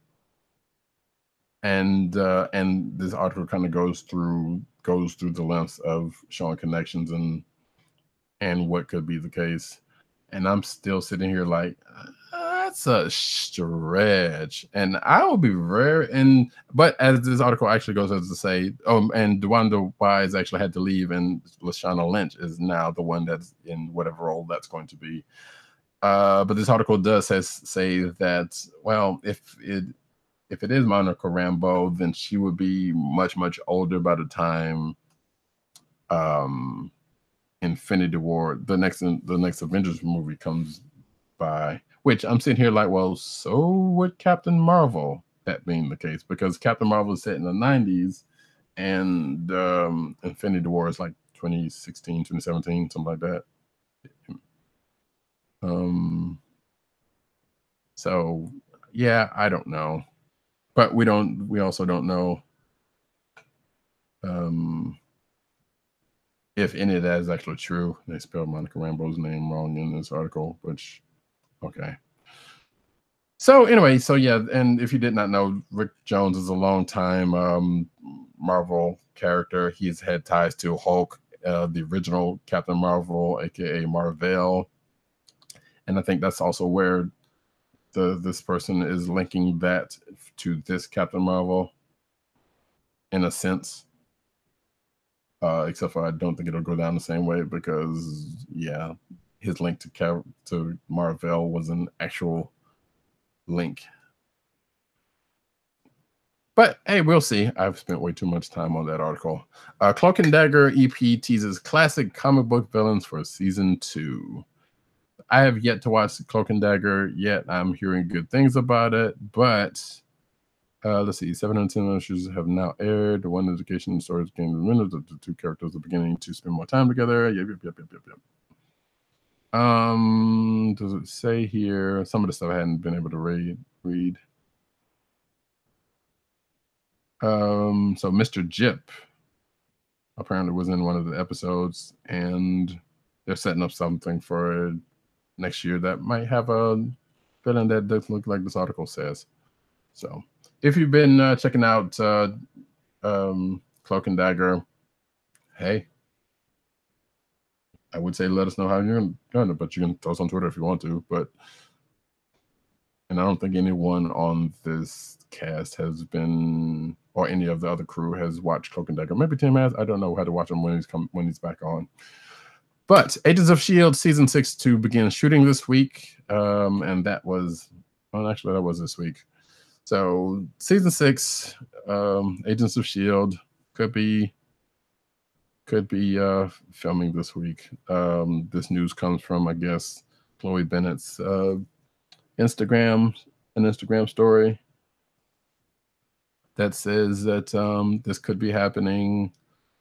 And this article kind of goes through the lengths of showing connections and what could be the case. And I'm still sitting here like, that's a stretch. And I will be but as this article actually goes as to say, and DeWanda Wise actually had to leave, and Lashana Lynch is now the one that's in whatever role that's going to be. But this article does say that, well, if it is Monica Rambeau, then she would be much, much older by the time Infinity War, the next Avengers movie comes by. Which I'm sitting here like, well, so would Captain Marvel, that being the case, because Captain Marvel is set in the 90s, and Infinity War is like 2016, 2017, something like that. So yeah, I don't know. But we also don't know if any of that is actually true. They spelled Monica Rambeau's name wrong in this article, which, okay. So anyway, yeah, and if you did not know, Rick Jones is a long-time Marvel character. He's had ties to Hulk, the original Captain Marvel, aka Marvel. And I think that's also where this person is linking that to this Captain Marvel, in a sense. Except for I don't think it'll go down the same way because, yeah, his link to Marvel was an actual link. But hey, we'll see. I've spent way too much time on that article. Cloak and Dagger EP teases classic comic book villains for season 2. I have yet to watch Cloak and Dagger yet. I'm hearing good things about it, but let's see. 710 issues have now aired. One indication the story is getting minutes. The two characters are beginning to spend more time together. Yep. Does it say here? Some of the stuff I hadn't been able to read. So Mr. Jip apparently was in one of the episodes, and they're setting up something for next year that might have a villain that does look like this article says. So if you've been checking out Cloak and Dagger, hey, I would say let us know how you're doing it, but you can throw us on Twitter if you want to. And I don't think anyone on this cast has been, or any of the other crew has watched Cloak and Dagger. Maybe Tim has. I don't know how to watch him when he's back on. But Agents of S.H.I.E.L.D. Season 6 to begin shooting this week. And that was, well, actually, that was this week. So Season 6, Agents of S.H.I.E.L.D. could be filming this week. This news comes from, I guess, Chloe Bennett's Instagram story that says that this could be happening.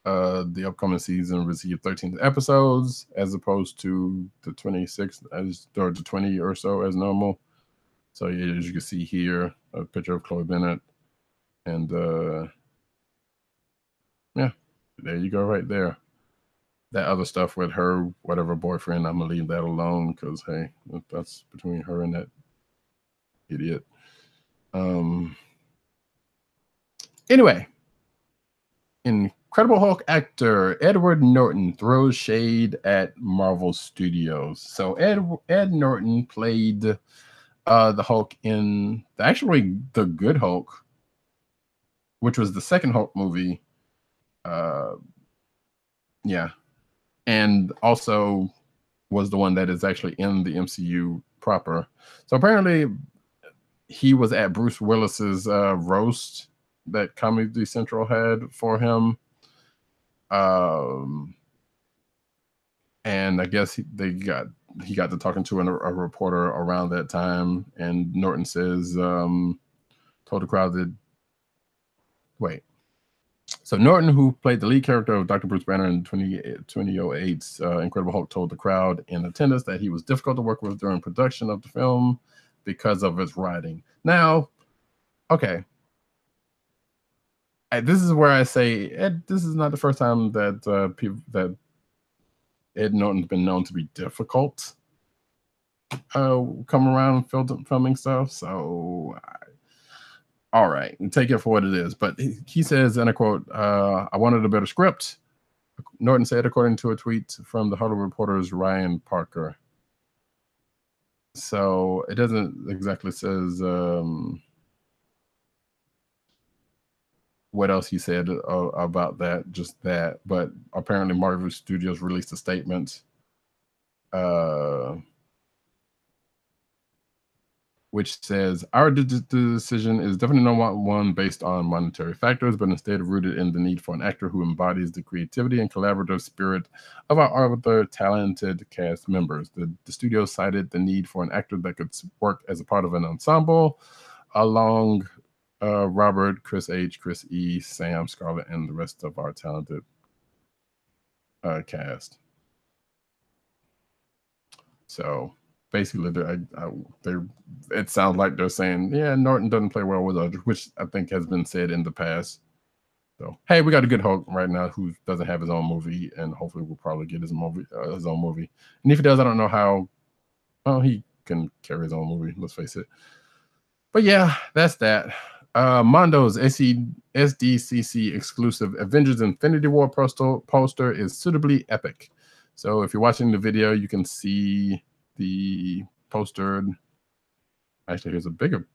The upcoming season received 13 episodes as opposed to the 26 or the 20 or so as normal. So yeah, as you can see here, a picture of Chloe Bennett, and yeah, there you go, right there. That other stuff with her, whatever boyfriend, I'm gonna leave that alone because hey, that's between her and that idiot. Anyway, Incredible Hulk actor Edward Norton throws shade at Marvel Studios. So Ed Norton played the Hulk in the Good Hulk, which was the second Hulk movie. Yeah, and also was the one that is actually in the MCU proper. So apparently he was at Bruce Willis's roast that Comedy Central had for him. And I guess he got to talking to a reporter around that time, and Norton says, told the crowd that, wait. So Norton, who played the lead character of Dr. Bruce Banner in 2008's Incredible Hulk, told the crowd in attendance that he was difficult to work with during production of the film because of his writing. Now, okay. This is where I say, Ed, this is not the first time that that Ed Norton's been known to be difficult come around filming stuff. So, all right, take it for what it is. But he says, and I quote, I wanted a better script, Norton said, according to a tweet from the Hollywood Reporter's Ryan Parker. So it doesn't exactly says what else he said about that, just that. But apparently Marvel Studios released a statement which says, our decision is definitely not one based on monetary factors, but instead rooted in the need for an actor who embodies the creativity and collaborative spirit of our other talented cast members. The studio cited the need for an actor that could work as a part of an ensemble along Robert, Chris H., Chris E., Sam, Scarlett, and the rest of our talented cast. So basically, it sounds like they're saying, yeah, Norton doesn't play well with others, which I think has been said in the past. So, hey, we got a good Hulk right now who doesn't have his own movie, and hopefully we'll probably get his own movie. And if he does, I don't know how. Oh, he can carry his own movie. Let's face it. But yeah, that's that. Mondo's SDCC exclusive Avengers Infinity War poster is suitably epic. So if you're watching the video, you can see the poster. Actually, here's a bigger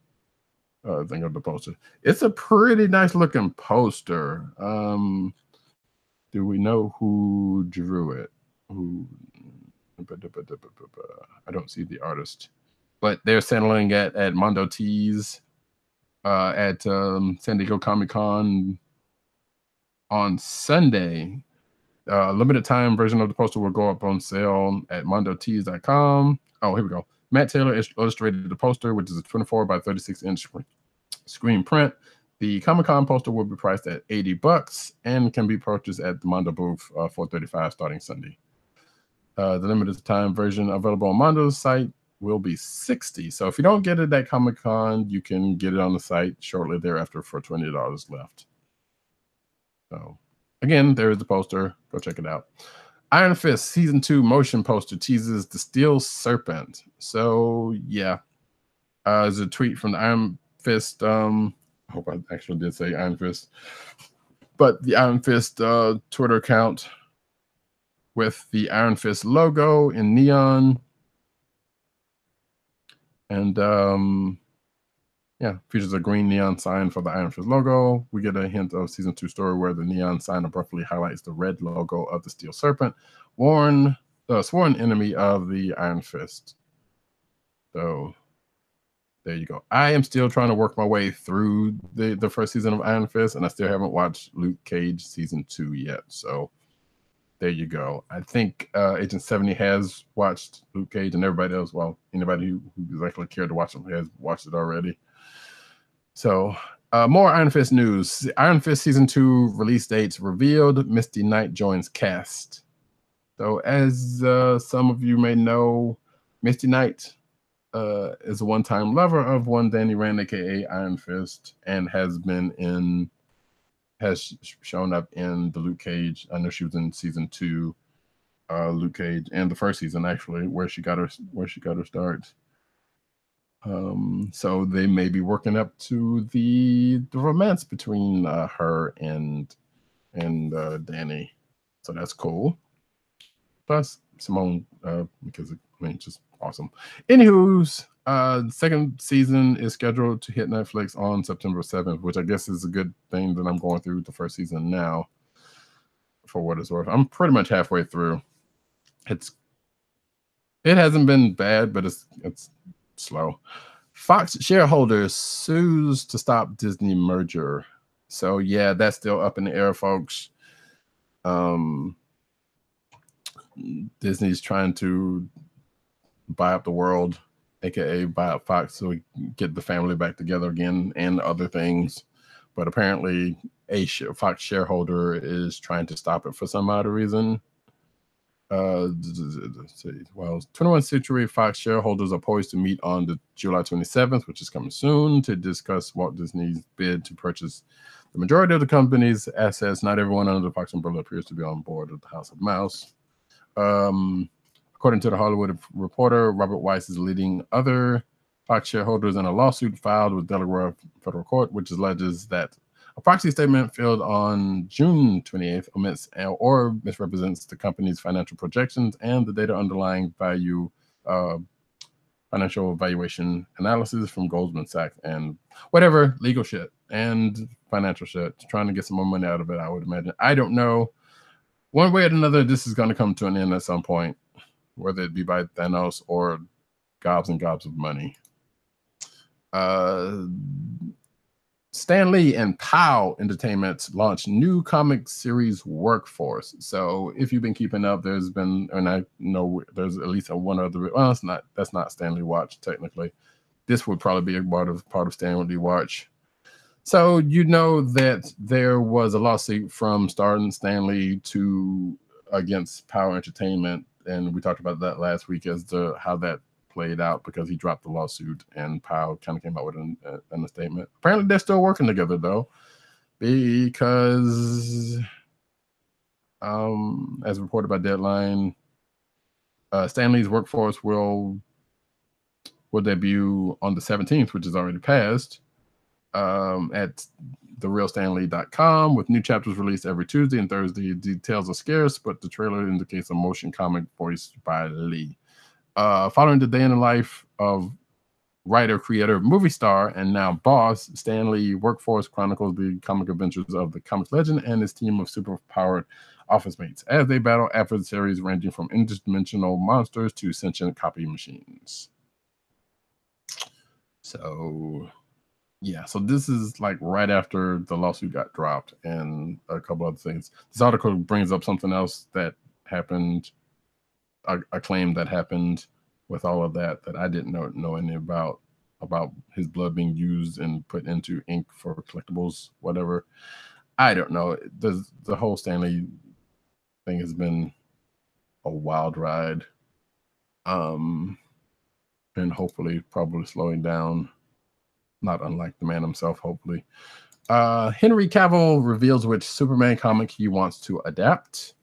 thing of the poster. It's a pretty nice looking poster. Do we know who drew it? I don't see the artist, but they're selling at Mondo Tees. at San Diego Comic-Con on Sunday. Limited time version of the poster will go up on sale at mondotees.com. Oh, here we go. Matt Taylor illustrated the poster, which is a 24 by 36 inch screen print. The Comic-Con poster will be priced at $80 and can be purchased at the Mondo booth for $35 starting Sunday. The limited time version available on Mondo's site will be $60. So if you don't get it at Comic-Con, you can get it on the site shortly thereafter for $20 left. So again, there is the poster. Go check it out. Iron Fist Season 2 motion poster teases the Steel Serpent. So yeah, there's a tweet from the Iron Fist. I hope I actually did say Iron Fist, but the Iron Fist Twitter account with the Iron Fist logo in neon, and yeah, features a green neon sign for the Iron Fist logo. We get a hint of Season 2 story where the neon sign abruptly highlights the red logo of the Steel Serpent, sworn enemy of the Iron Fist. So there you go. I am still trying to work my way through the first season of Iron Fist, and I still haven't watched Luke Cage Season 2 yet. So there you go. I think Agent 70 has watched Luke Cage, and everybody else, well, anybody who exactly cared to watch them has watched it already. So more Iron Fist news. The Iron Fist Season 2 release dates revealed. Misty Knight joins cast. So as some of you may know, Misty Knight is a one-time lover of one Danny Rand, aka Iron Fist, and has shown up in the Luke Cage. I know she was in Season 2, Luke Cage, and the first season actually, where she got her start. So they may be working up to the romance between her and Danny. So that's cool. Plus Simone, because just awesome. Anywho's, the second season is scheduled to hit Netflix on September 7th, which I guess is a good thing that I'm going through the first season now. For what it's worth, I'm pretty much halfway through. It hasn't been bad, but it's slow. Fox shareholders sues to stop Disney merger. So yeah, that's still up in the air, folks. Disney's trying to buy up the world, aka buy up Fox, so we get the family back together again and other things. But apparently a Fox shareholder is trying to stop it for some odd reason. Well, 21st Century Fox shareholders are poised to meet on the July 27th, which is coming soon, to discuss Walt Disney's bid to purchase the majority of the company's assets. Not everyone under the Fox umbrella appears to be on board with the House of Mouse. According to the Hollywood Reporter, Robert Weiss is leading other Fox shareholders in a lawsuit filed with Delaware Federal Court, which alleges that a proxy statement filed on June 28th omits or misrepresents the company's financial projections and the data underlying financial valuation analysis from Goldman Sachs and whatever legal shit and financial shit, trying to get some more money out of it, I would imagine. I don't know. One way or another, this is going to come to an end at some point, whether it be by Thanos or gobs and gobs of money. Stan Lee and POW Entertainment launched new comic series Workforce. So if you've been keeping up, there's been, and I know there's at least one other. Well, that's not Stan Lee Watch technically. This would probably be a part of Stan Lee Watch. So you know that there was a lawsuit from Stan Lee against POW Entertainment, and we talked about that last week as to how that played out, because he dropped the lawsuit and POW kind of came out with a statement. Apparently they're still working together though, because as reported by Deadline, Stan Lee's Workforce will debut on the 17th, which is already passed, at therealstanley.com, with new chapters released every Tuesday and Thursday. Details are scarce, but the trailer indicates a motion comic voiced by Lee. Following the day in the life of writer, creator, movie star, and now boss, Stan Lee, Workforce chronicles the comic adventures of the comics legend and his team of super-powered office mates as they battle adversaries ranging from interdimensional monsters to sentient copy machines. So Yeah, so this is like right after the lawsuit got dropped and a couple other things. This article brings up something else that happened, a claim that happened with all of that I didn't know any about his blood being used and put into ink for collectibles, whatever. I don't know. The whole Stanley thing has been a wild ride, and hopefully probably slowing down, not unlike the man himself, hopefully. Henry Cavill reveals which Superman comic he wants to adapt.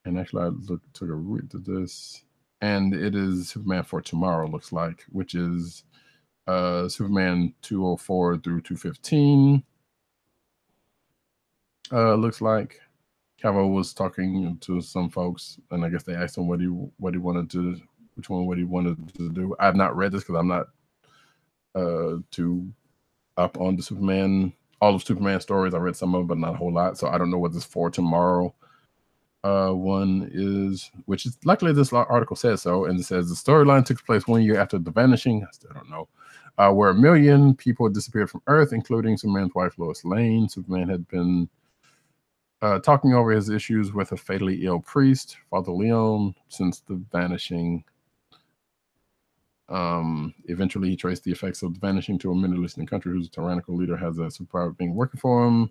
And actually, I took a read to this, and it is Superman for Tomorrow, looks like, which is Superman 204 through 215. Looks like Cavill was talking to some folks, and I guess they asked him what he wanted to, which one what he wanted to do. I've not read this because I'm not too up on the Superman, all of Superman stories. I read some of them, but not a whole lot, so I don't know what this For Tomorrow one is, which is luckily this article says so, and it says the storyline took place 1 year after The Vanishing. I still don't know. Where 1 million people disappeared from Earth, including Superman's wife Lois Lane. Superman had been talking over his issues with a fatally ill priest, Father Leon, since The Vanishing. Eventually, he traced the effects of The Vanishing to a Middle Eastern country whose tyrannical leader has a superpower being working for him.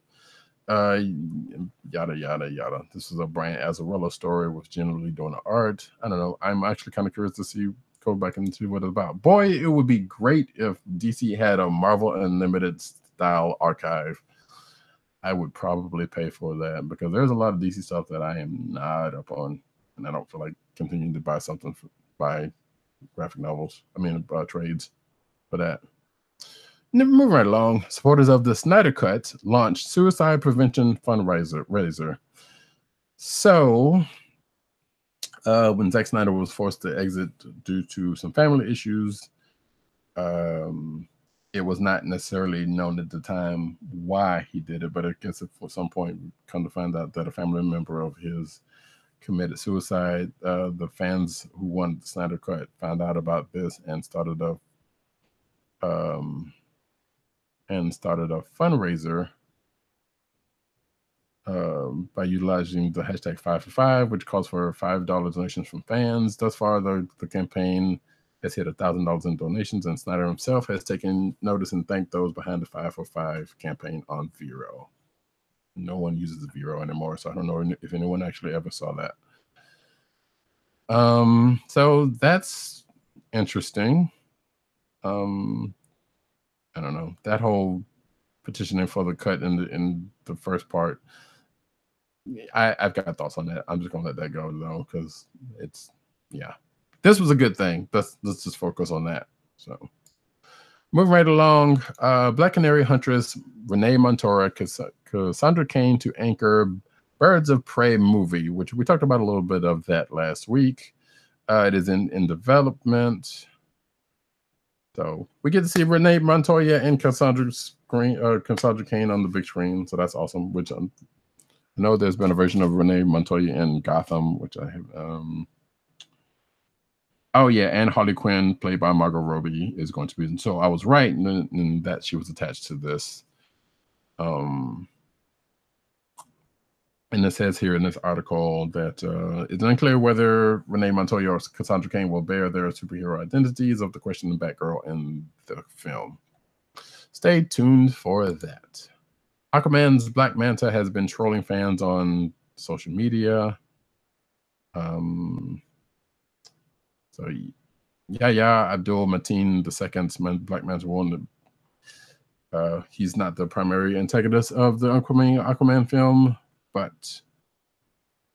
Yada yada yada. This is a Brian Azzarello story with generally doing the art. I don't know. I'm actually kind of curious to see, go back and see what it's about. Boy, it would be great if DC had a Marvel Unlimited style archive. I would probably pay for that because there's a lot of DC stuff that I am not up on, and I don't feel like continuing to buy something by graphic novels. I mean, trades for that. Moving right along, supporters of the Snyder Cut launched suicide prevention fundraiser. So, when Zack Snyder was forced to exit due to some family issues, it was not necessarily known at the time why he did it, but I guess at some point, come to find out that a family member of his committed suicide. The fans who wanted the Snyder Cut found out about this and started a fundraiser by utilizing the hashtag 5for5, which calls for $5 donations from fans. Thus far, the campaign has hit $1,000 in donations, and Snyder himself has taken notice and thanked those behind the 5for5 campaign on Vero. No one uses Vero anymore, so I don't know if anyone actually ever saw that. So that's interesting. I don't know, that whole petitioning for the cut in the first part. I've got thoughts on that. I'm just gonna let that go though, because it's, yeah, this was a good thing. Let's just focus on that. So moving right along, Black Canary Huntress Renee Montoya, Cassandra Cain to anchor Birds of Prey movie, which we talked about a little bit of that last week. It is in development. So we get to see Renee Montoya and Cassandra Cain on the big screen. So that's awesome. Which I know there's been a version of Renee Montoya in Gotham, which I have. Oh yeah, and Harley Quinn, played by Margot Robbie, is going to be. So I was right in that she was attached to this. And it says here in this article that it's unclear whether Renee Montoya or Cassandra Cain will bear their superhero identities of the questioning Batgirl in the film. Stay tuned for that. Aquaman's Black Manta has been trolling fans on social media. So Yahya Abdul Mateen II's Black Manta won. He's not the primary antagonist of the Aquaman film, but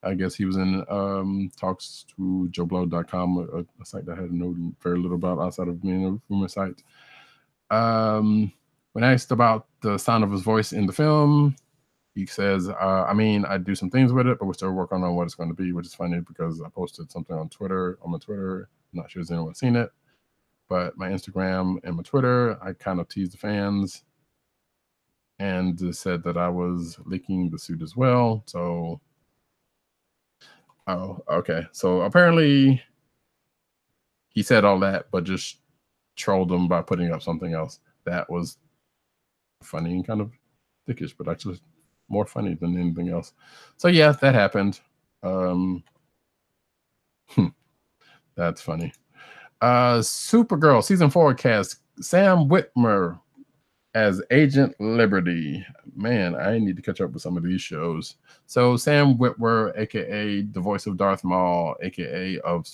I guess he was in talks to JoeBlow.com, a site that I had known very little about outside of being a rumor site. When asked about the sound of his voice in the film, he says, I mean, I do some things with it, but we're still working on what it's going to be, which is funny because I posted something on my Twitter. I'm not sure if anyone's seen it, but my Instagram and my Twitter, I kind of teased the fans and said that I was leaking the suit as well. So, oh, okay. So apparently he said all that, but just trolled them by putting up something else that was funny and kind of dickish, but actually more funny than anything else. So yeah, that happened. That's funny. Supergirl season 4 cast Sam Witwer as Agent Liberty. Man, I need to catch up with some of these shows. So Sam Witwer, aka the voice of Darth Maul, aka of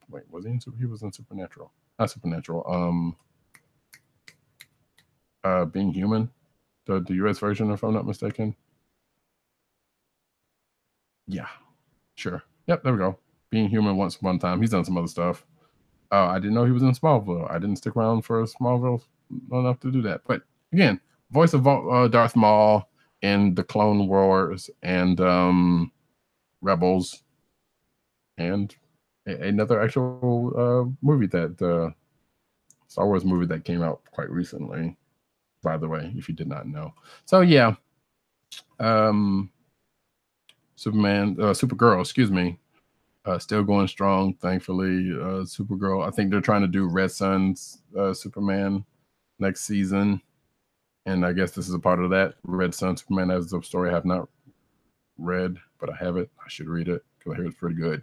wait, was he in Super? He was in Supernatural. Not Supernatural. Being Human, the US version, if I'm not mistaken. Yeah, sure. Yep, there we go. Being Human one time. He's done some other stuff. I didn't know he was in Smallville. I didn't stick around for Smallville enough to do that. But again, voice of Darth Maul in the Clone Wars and Rebels, and another actual movie that Star Wars movie that came out quite recently. By the way, if you did not know. So yeah, Supergirl, excuse me. Still going strong, thankfully. Supergirl, I think they're trying to do Red Sun's Superman next season. And I guess this is a part of that. Red Sun Superman as a story I have not read, but I have it. I should read it because I hear it's pretty good.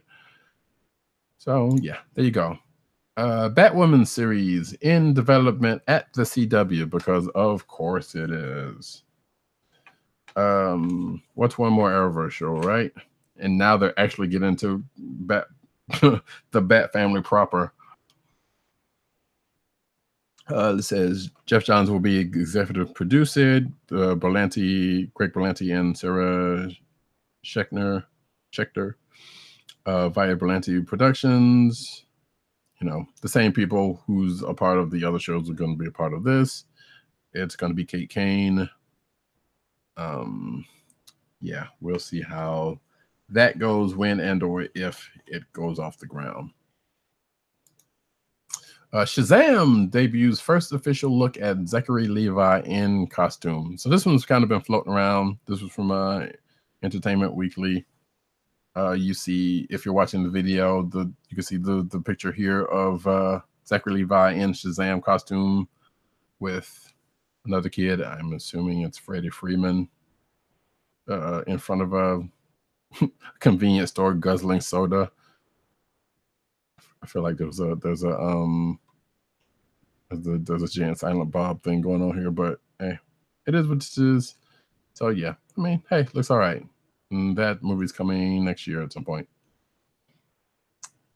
So yeah, there you go. Batwoman series in development at the CW, because of course it is. What's one more Arrowverse show, right? And now they're actually getting into the Bat family proper. It says Jeff Johns will be executive producer. Greg Berlanti, and Sarah Schechter, via Berlanti Productions. You know, the same people who's a part of the other shows are going to be a part of this. It's going to be Kate Kane. Yeah, we'll see how that goes, when and or if it goes off the ground. Shazam debuts first official look at Zachary Levi in costume. So this one's kind of been floating around. This was from Entertainment Weekly. You see, if you're watching the video, you can see the picture here of Zachary Levi in Shazam costume with another kid. I'm assuming it's Freddie Freeman in front of a convenience store guzzling soda. I feel like there's a giant Silent Bob thing going on here, but hey, it is what it is. So yeah, I mean, hey, looks all right. And that movie's coming next year at some point.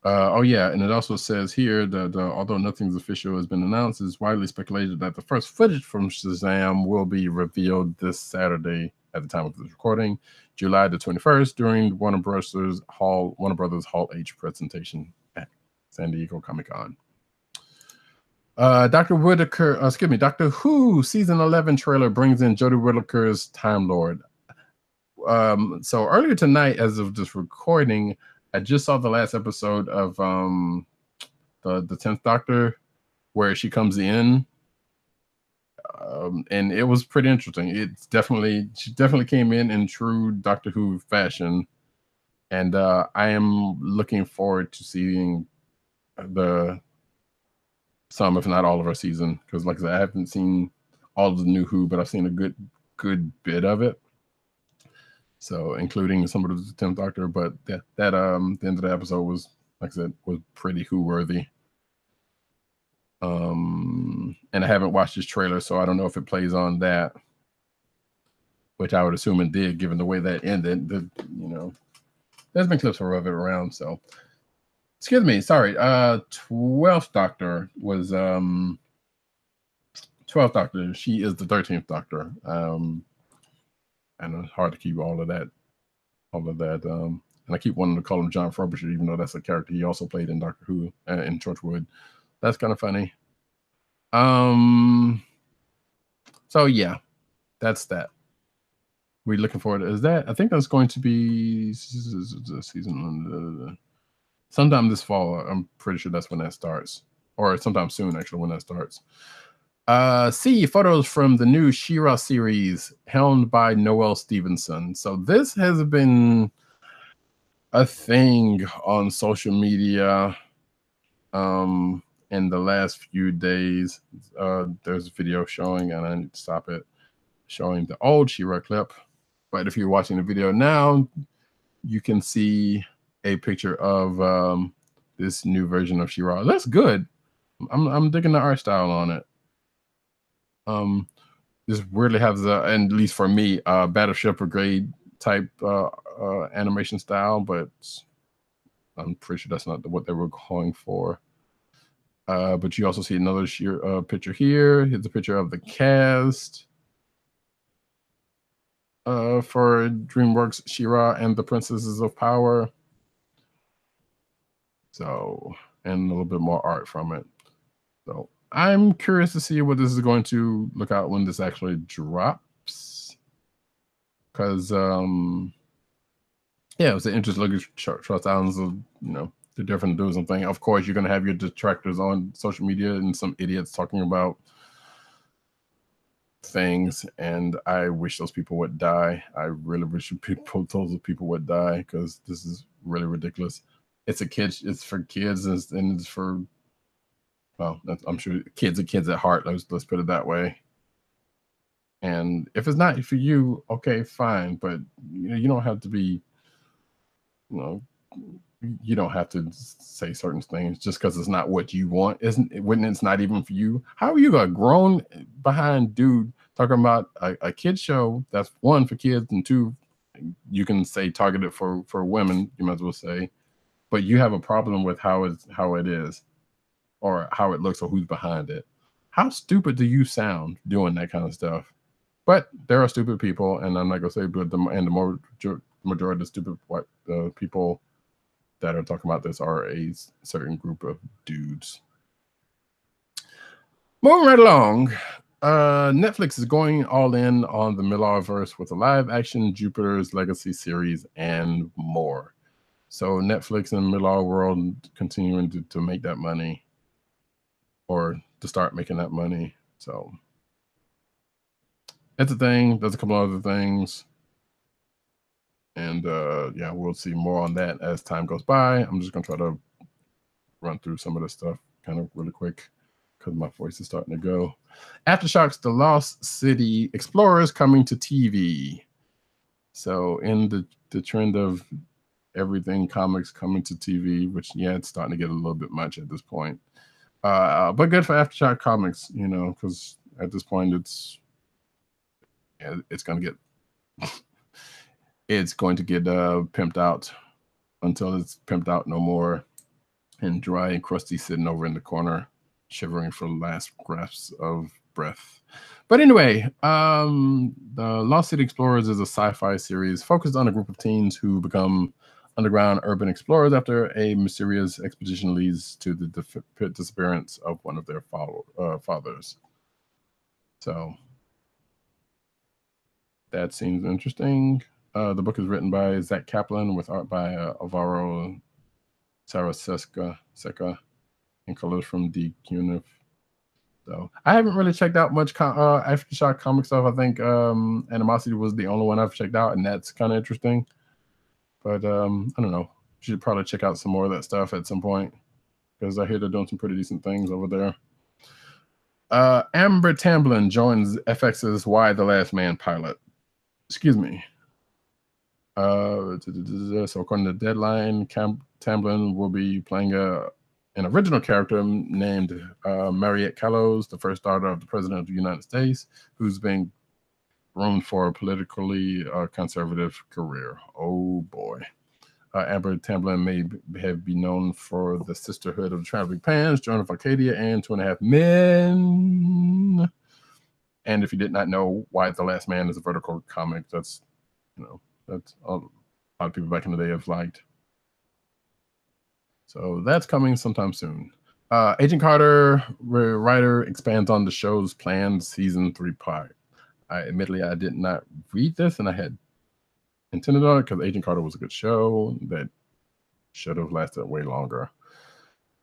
Oh yeah, and it also says here that although nothing's official has been announced, it's widely speculated that the first footage from Shazam will be revealed this Saturday at the time of this recording, July the 21st, during Warner Brothers Hall H presentation at San Diego Comic-Con. Doctor Who season 11 trailer brings in Jodie Whittaker's Time Lord. So earlier tonight, as of this recording, I just saw the last episode of the 10th Doctor, where she comes in, and it was pretty interesting. She definitely came in true Doctor Who fashion, and I am looking forward to seeing some, if not all, of our season, because like I said, I haven't seen all of the new Who, but I've seen a good bit of it. So including some of the 10th Doctor, but the end of the episode was, like I said, was pretty Who worthy. And I haven't watched this trailer, so I don't know if it plays on that, which I would assume it did, given the way that ended. There's been clips of it around, so excuse me, sorry. 12th Doctor was 12th Doctor. She is the 13th Doctor. And it's hard to keep all of that. And I keep wanting to call him John Frobisher, even though that's a character he also played in Doctor Who in Torchwood. That's kind of funny. So yeah, that's that. We're looking forward to, is that, I think that's going to be season sometime this fall. I'm pretty sure that's when that starts, or sometime soon actually when that starts. See photos from the new She-Ra series helmed by Noelle Stevenson. So this has been a thing on social media, and in the last few days, there's a video showing, and I need to stop it, showing the old She-Ra clip. But if you're watching the video now, you can see a picture of this new version of She-Ra. That's good. I'm digging the art style on it. This weirdly has and at least for me, Battleship Brigade type animation style, but I'm pretty sure that's not what they were going for. But you also see another picture here. Here's a picture of the cast for DreamWorks She-Ra and the Princesses of Power. So, and a little bit more art from it. So I'm curious to see what this is going to look out when this actually drops. Because, yeah, it was an interesting look at short sounds of, the different dudes and things. Of course, you're going to have your detractors on social media and some idiots talking about things, and I wish those people would die. I really wish those people would die, because this is really ridiculous. It's for kids, and it's for, well, I'm sure kids are kids at heart. Let's put it that way. And if it's not for you, okay, fine, but you don't have to be, you don't have to say certain things just because it's not what you want. It's not even for you. How are you a grown behind dude talking about a kid show that's, one, for kids, and two, you can say targeted for women, you might as well say, but you have a problem with how it is or how it looks or who's behind it? How stupid do you sound doing that kind of stuff? But there are stupid people, and I'm not gonna say, but the majority of the stupid white people that are talking about this are a certain group of dudes. Moving right along, Netflix is going all in on the Millarverse with a live-action Jupiter's Legacy series and more. So Netflix and Millar World continuing to make that money, or to start making that money. So that's a thing. There's a couple other things. And yeah, we'll see more on that as time goes by. I'm just going to try to run through some of this stuff kind of really quick because my voice is starting to go. Aftershocks, The Lost City Explorers coming to TV. So in the trend of everything comics coming to TV, which, yeah, it's starting to get a little bit much at this point. But good for Aftershock Comics, because at this point it's going to get it's going to get pimped out until it's pimped out no more, and dry and crusty sitting over in the corner, shivering for the last gasps of breath. But anyway, the Lost City Explorers is a sci-fi series focused on a group of teens who become underground urban explorers after a mysterious expedition leads to the disappearance of one of their fathers. So that seems interesting. The book is written by Zach Kaplan with art by Alvaro Saraseca and colors from D. Cunif. So I haven't really checked out much Aftershock comic stuff. I think Animosity was the only one I've checked out, and that's kind of interesting. But I don't know. Should probably check out some more of that stuff at some point, because I hear they're doing some pretty decent things over there. Amber Tamblyn joins FX's Y: The Last Man pilot. Excuse me. So according to Deadline, Tamblyn will be playing an original character named Mariette Callows, the first daughter of the President of the United States, who's being groomed for a politically conservative career. Oh boy. Amber Tamblyn may have been known for the Sisterhood of the Traveling Pants, Joan of Arcadia, and 2.5 Men. And if you did not know, Why the Last Man is a Vertical comic, that's that's a lot of people back in the day have liked. So that's coming sometime soon. Agent Carter writer expands on the show's planned season 3 pilot. Admittedly, I did not read this, and I had intended on it because Agent Carter was a good show that should have lasted way longer.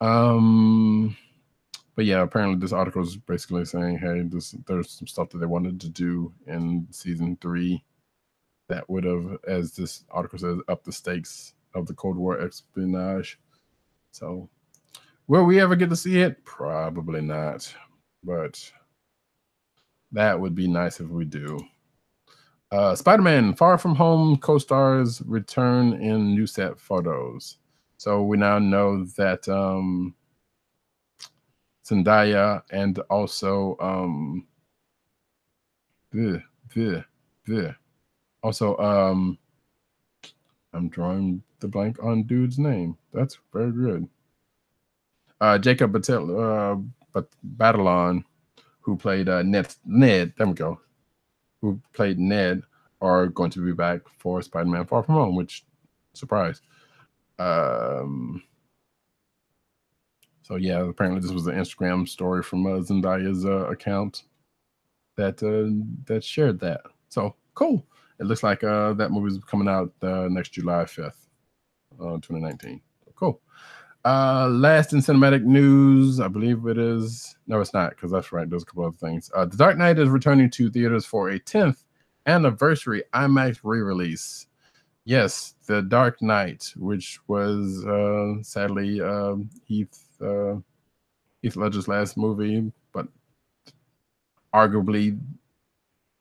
But yeah, apparently this article is basically saying, hey, there's some stuff that they wanted to do in season 3 that would have, as this article says, up the stakes of the Cold War espionage. So Will we ever get to see it? Probably not, but that would be nice if we do. Spider-Man Far From Home co-stars return in new set photos. So we now know that Zendaya and also I'm drawing the blank on dude's name. That's very good. Jacob Batalon, who played Ned. There we go. Who played Ned, are going to be back for Spider-Man Far From Home, which, surprise. So yeah, apparently this was an Instagram story from Zendaya's account that shared that. So cool. It looks like that movie's coming out next July 5th, 2019. Cool. Last in cinematic news, I believe it is. No, it's not, because that's right. There's a couple other things. The Dark Knight is returning to theaters for a 10th anniversary IMAX re-release. Yes, The Dark Knight, which was sadly Heath Ledger's last movie, but arguably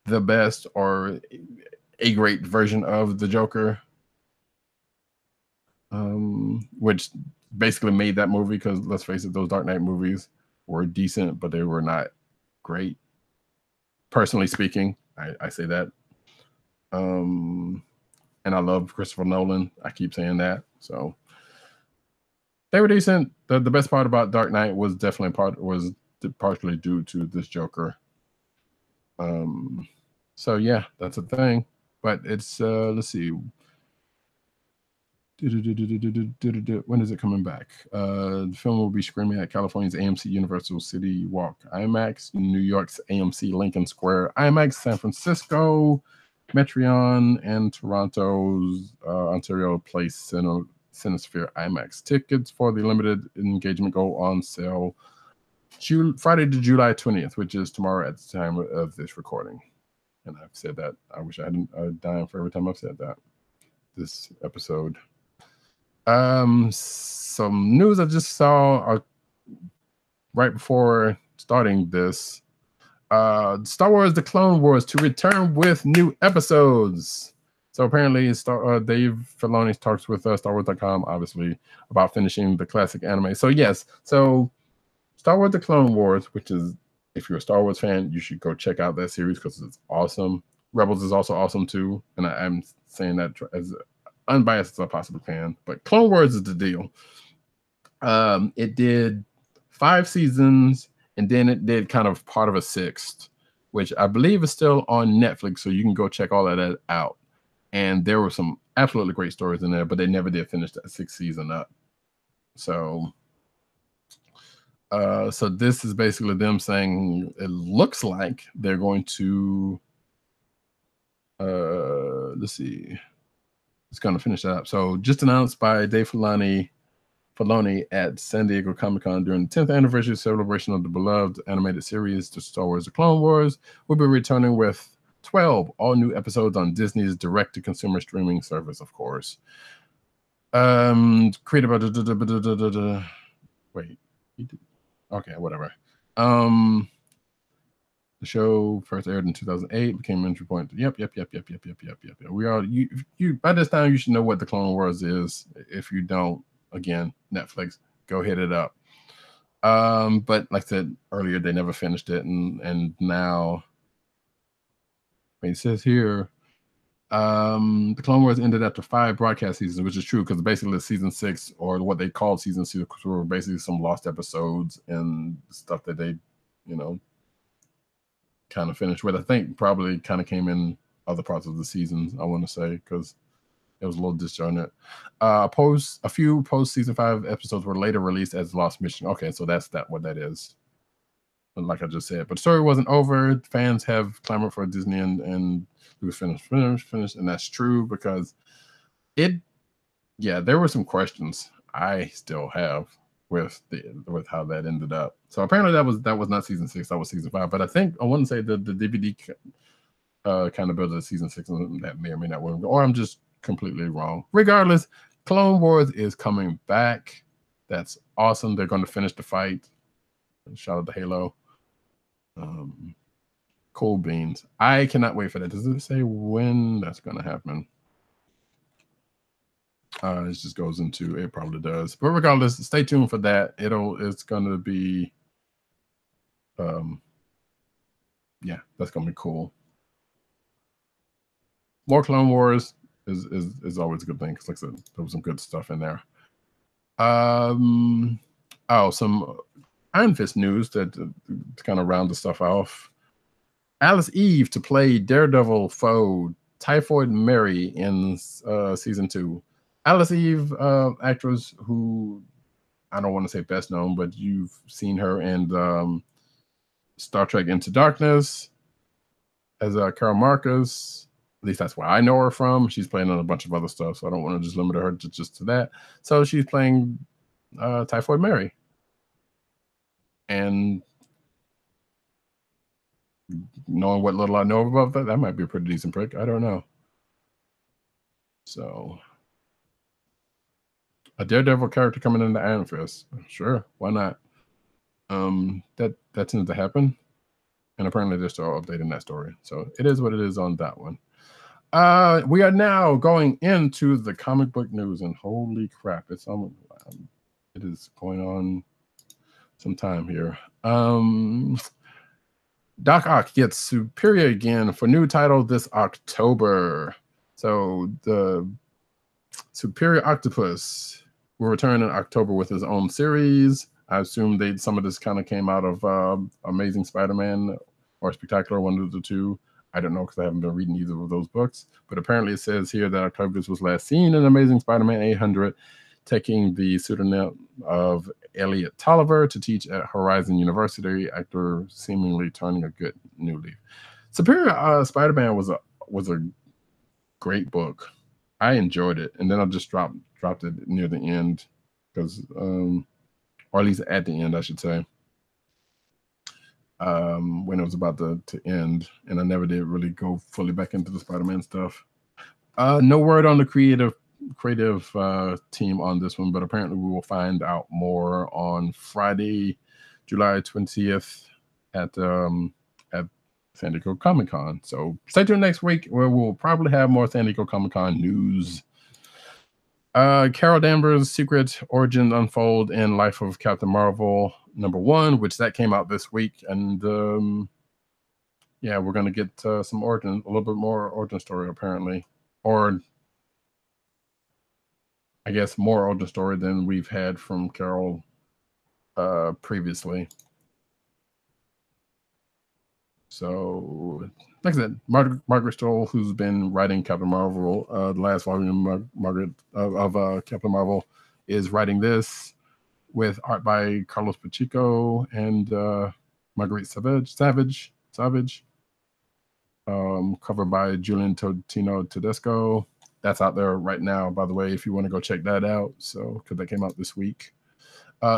the best or a great version of the Joker, which basically made that movie, because let's face it, those Dark Knight movies were decent, but they were not great. Personally speaking, I say that. And I love Christopher Nolan. I keep saying that. So they were decent. The best part about Dark Knight was definitely partially due to this Joker. So yeah, that's a thing. But it's let's see. When is it coming back? The film will be screening at California's AMC Universal City Walk IMAX, New York's AMC Lincoln Square IMAX, San Francisco Metreon, and Toronto's Ontario Place Cinesphere IMAX. Tickets for the limited engagement go on sale Friday to July 20th, which is tomorrow at the time of this recording. And I've said that. I wish I hadn't died for every time I've said that this episode. Some news I just saw right before starting this. Star Wars The Clone Wars to return with new episodes. So apparently Dave Filoni talks with StarWars.com, obviously, about finishing the classic anime. So yes, so Star Wars The Clone Wars, which is, if you're a Star Wars fan, you should go check out that series because it's awesome. Rebels is also awesome too, and I'm saying that as unbiased as I possibly can. But Clone Wars is the deal. It did 5 seasons, and then it did kind of part of a 6th, which I believe is still on Netflix, so you can go check all of that out. And there were some absolutely great stories in there, but they never did finish that 6th season up. So so this is basically them saying it looks like they're going to let's see, it's going to finish that up. So just announced by Dave Filoni at San Diego Comic-Con during the 10th anniversary celebration of the beloved animated series to Star Wars The Clone Wars, will be returning with 12 all new episodes on Disney's direct-to-consumer streaming service, of course. Created by wait, okay, whatever. The show first aired in 2008, became entry point. Yep. We are you by this time you should know what the Clone Wars is. If you don't, again, Netflix, go hit it up. But like I said earlier, they never finished it, and now it says here, the Clone Wars ended after 5 broadcast seasons, which is true because basically season 6, or what they called season 6, were basically some lost episodes and stuff that they, kind of finished with. I think probably kind of came in other parts of the seasons, I want to say, because it was a little disjointed. A few post season 5 episodes were later released as Lost Mission. Okay, so that's what that is. Like I just said, but the story wasn't over. Fans have clamored for Disney and it was finished, and that's true because there were some questions I still have with how that ended up. So apparently that was not season 6, that was season 5. But I think I want to say the DVD kind of built a season 6, and that may or may not work, or I'm just completely wrong. Regardless, Clone Wars is coming back. That's awesome. They're going to finish the fight. Shout out to Halo. Cool beans. I cannot wait for that. Does it say when that's going to happen? It just goes into, it probably does. But regardless, stay tuned for that. It's going to be, yeah, that's going to be cool. More Clone Wars is always a good thing because, like I said, there was some good stuff in there. Some Iron Fist news to kind of round the stuff off. Alice Eve to play Daredevil foe Typhoid Mary in season 2. Alice Eve, actress who I don't want to say best known, but you've seen her in Star Trek Into Darkness as Carol Marcus. At least that's where I know her from. She's playing on a bunch of other stuff, so I don't want to just limit her just to that. So she's playing Typhoid Mary. And knowing what little I know about that might be a pretty decent pick. I don't know. So a Daredevil character coming into Iron Fist. Sure, why not? That tends to happen. And apparently they're still updating that story. So it is what it is on that one. We are now going into the comic book news, and holy crap, it is going on some time here. Doc Ock gets Superior again for new title this October. So the Superior Octopus will return in October with his own series. I assume some of this kind of came out of Amazing Spider-Man or Spectacular, one of the two. I don't know because I haven't been reading either of those books. But apparently it says here that Octopus was last seen in Amazing Spider-Man 800, taking the pseudonym of Elliot Tolliver to teach at Horizon University after seemingly turning a good new leaf. Superior Spider-Man was a great book. I enjoyed it, and then I just dropped it near the end because, or at least at the end, I should say, when it was about to end, and I never did really go fully back into the Spider-Man stuff. No word on the creative team on this one, but apparently we will find out more on Friday, July 20th at San Diego Comic-Con. So stay tuned next week where we'll probably have more San Diego Comic-Con news. Carol Danvers' Secret Origin Unfold in Life of Captain Marvel #1, which that came out this week, and yeah, we're gonna get some origin, a little bit more origin story apparently, or I guess more origin story than we've had from Carol previously. So, like I said, Margaret Stoll, who's been writing Captain Marvel, the last volume, Margaret of Captain Marvel, is writing this with art by Carlos Pacheco and Marguerite Savage, covered by Julian Tino Tedesco. That's out there right now, by the way, if you want to go check that out. So, because that came out this week.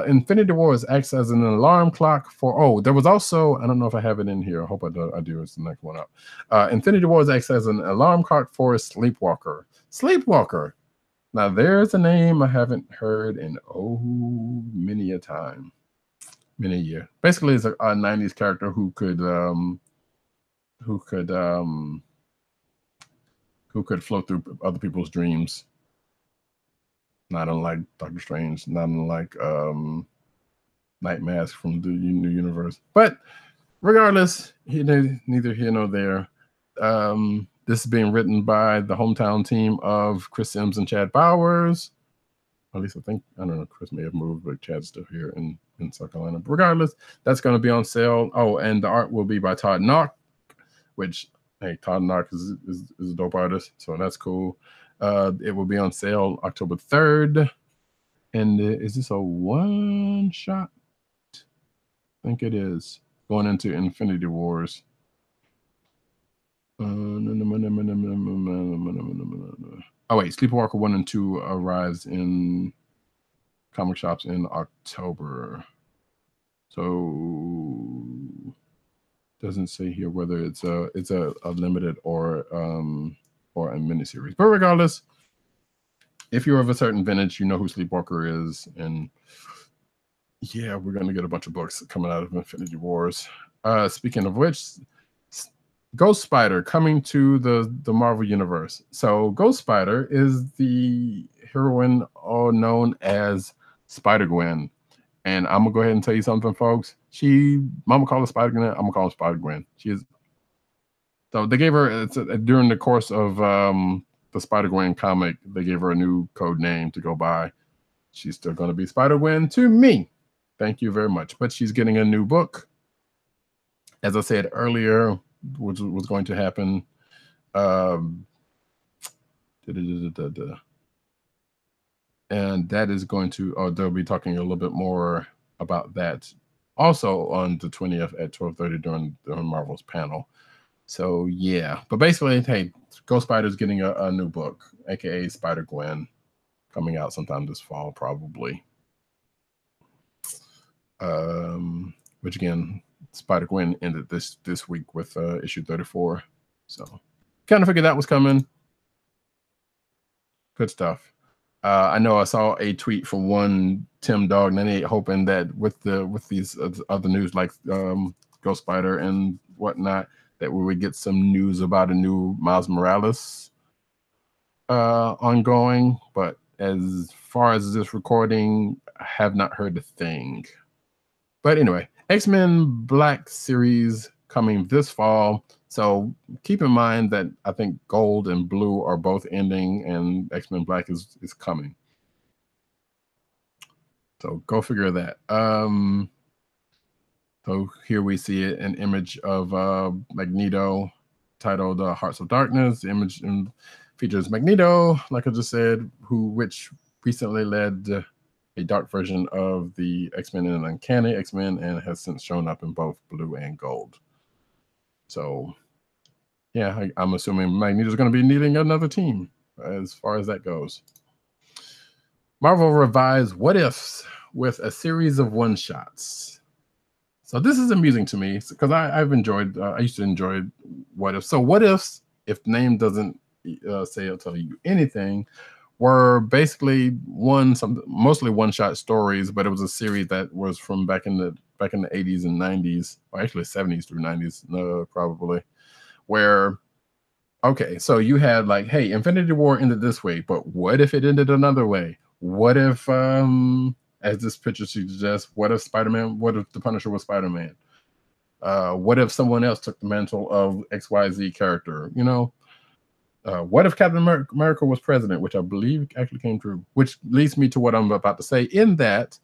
Infinity Wars acts as an alarm clock for, there was also, I don't know if I have it in here. I hope I do. It's the next one up. Infinity Wars acts as an alarm clock for Sleepwalker. Sleepwalker. Now there's a name I haven't heard in many a time. Many a year. Basically it's a 90s character who could float through other people's dreams. Not unlike Doctor Strange, not unlike Night Mask from the new universe. But regardless, neither here nor there. This is being written by the hometown team of Chris Sims and Chad Bowers. At least I don't know, Chris may have moved, but Chad's still here in South Carolina. But regardless, that's going to be on sale. Oh, and the art will be by Todd Knock, which, hey, Todd Knock is a dope artist, so that's cool. It will be on sale October 3rd. And is this a one shot? I think it is. Going into Infinity Wars. Oh wait, Sleepwalker 1 and 2 arrives in comic shops in October. So doesn't say here whether it's a limited or a miniseries. But regardless, if you're of a certain vintage, you know who Sleepwalker is. And yeah, we're going to get a bunch of books coming out of Infinity Wars. Speaking of which, Ghost Spider coming to the Marvel Universe. So Ghost Spider is the heroine known as Spider-Gwen. And I'm going to go ahead and tell you something, folks. Mama called her Spider-Gwen. I'm going to call her Spider-Gwen. So they gave her, during the course of the Spider-Gwen comic, they gave her a new code name to go by. She's still going to be Spider-Gwen to me. Thank you very much. But she's getting a new book. As I said earlier, which was going to happen. And that is going to, they'll be talking a little bit more about that also on the 20th at 12:30 during Marvel's panel. So yeah, but basically, hey, Ghost Spider's getting a new book, aka Spider-Gwen, coming out sometime this fall, probably. Which again, Spider-Gwen ended this week with issue 34. So kind of figured that was coming. Good stuff. I know I saw a tweet from one Tim Dog 98 hoping that with these other news like Ghost Spider and whatnot, that we would get some news about a new Miles Morales ongoing. But as far as this recording, I have not heard a thing. But anyway, X-Men Black series coming this fall. So keep in mind that I think Gold and Blue are both ending and X-Men Black is coming. So go figure that. So here we see an image of Magneto titled Hearts of Darkness. The image features Magneto, like I just said, which recently led a dark version of the X-Men and Uncanny X-Men and has since shown up in both Blue and Gold. So yeah, I'm assuming Magneto's going to be needing another team as far as that goes. Marvel revised What Ifs with a series of one-shots. So this is amusing to me because I used to enjoy What If. So What Ifs, if the name doesn't say or tell you anything, were basically mostly one-shot stories, but it was a series that was from back in the 80s and 90s, or actually 70s through 90s, probably, where okay, so you had like, hey, Infinity War ended this way, but what if it ended another way? What if as this picture suggests, what if the Punisher was Spider-Man? What if someone else took the mantle of XYZ character? You know, what if Captain America was president, which I believe actually came true, which leads me to what I'm about to say. In that,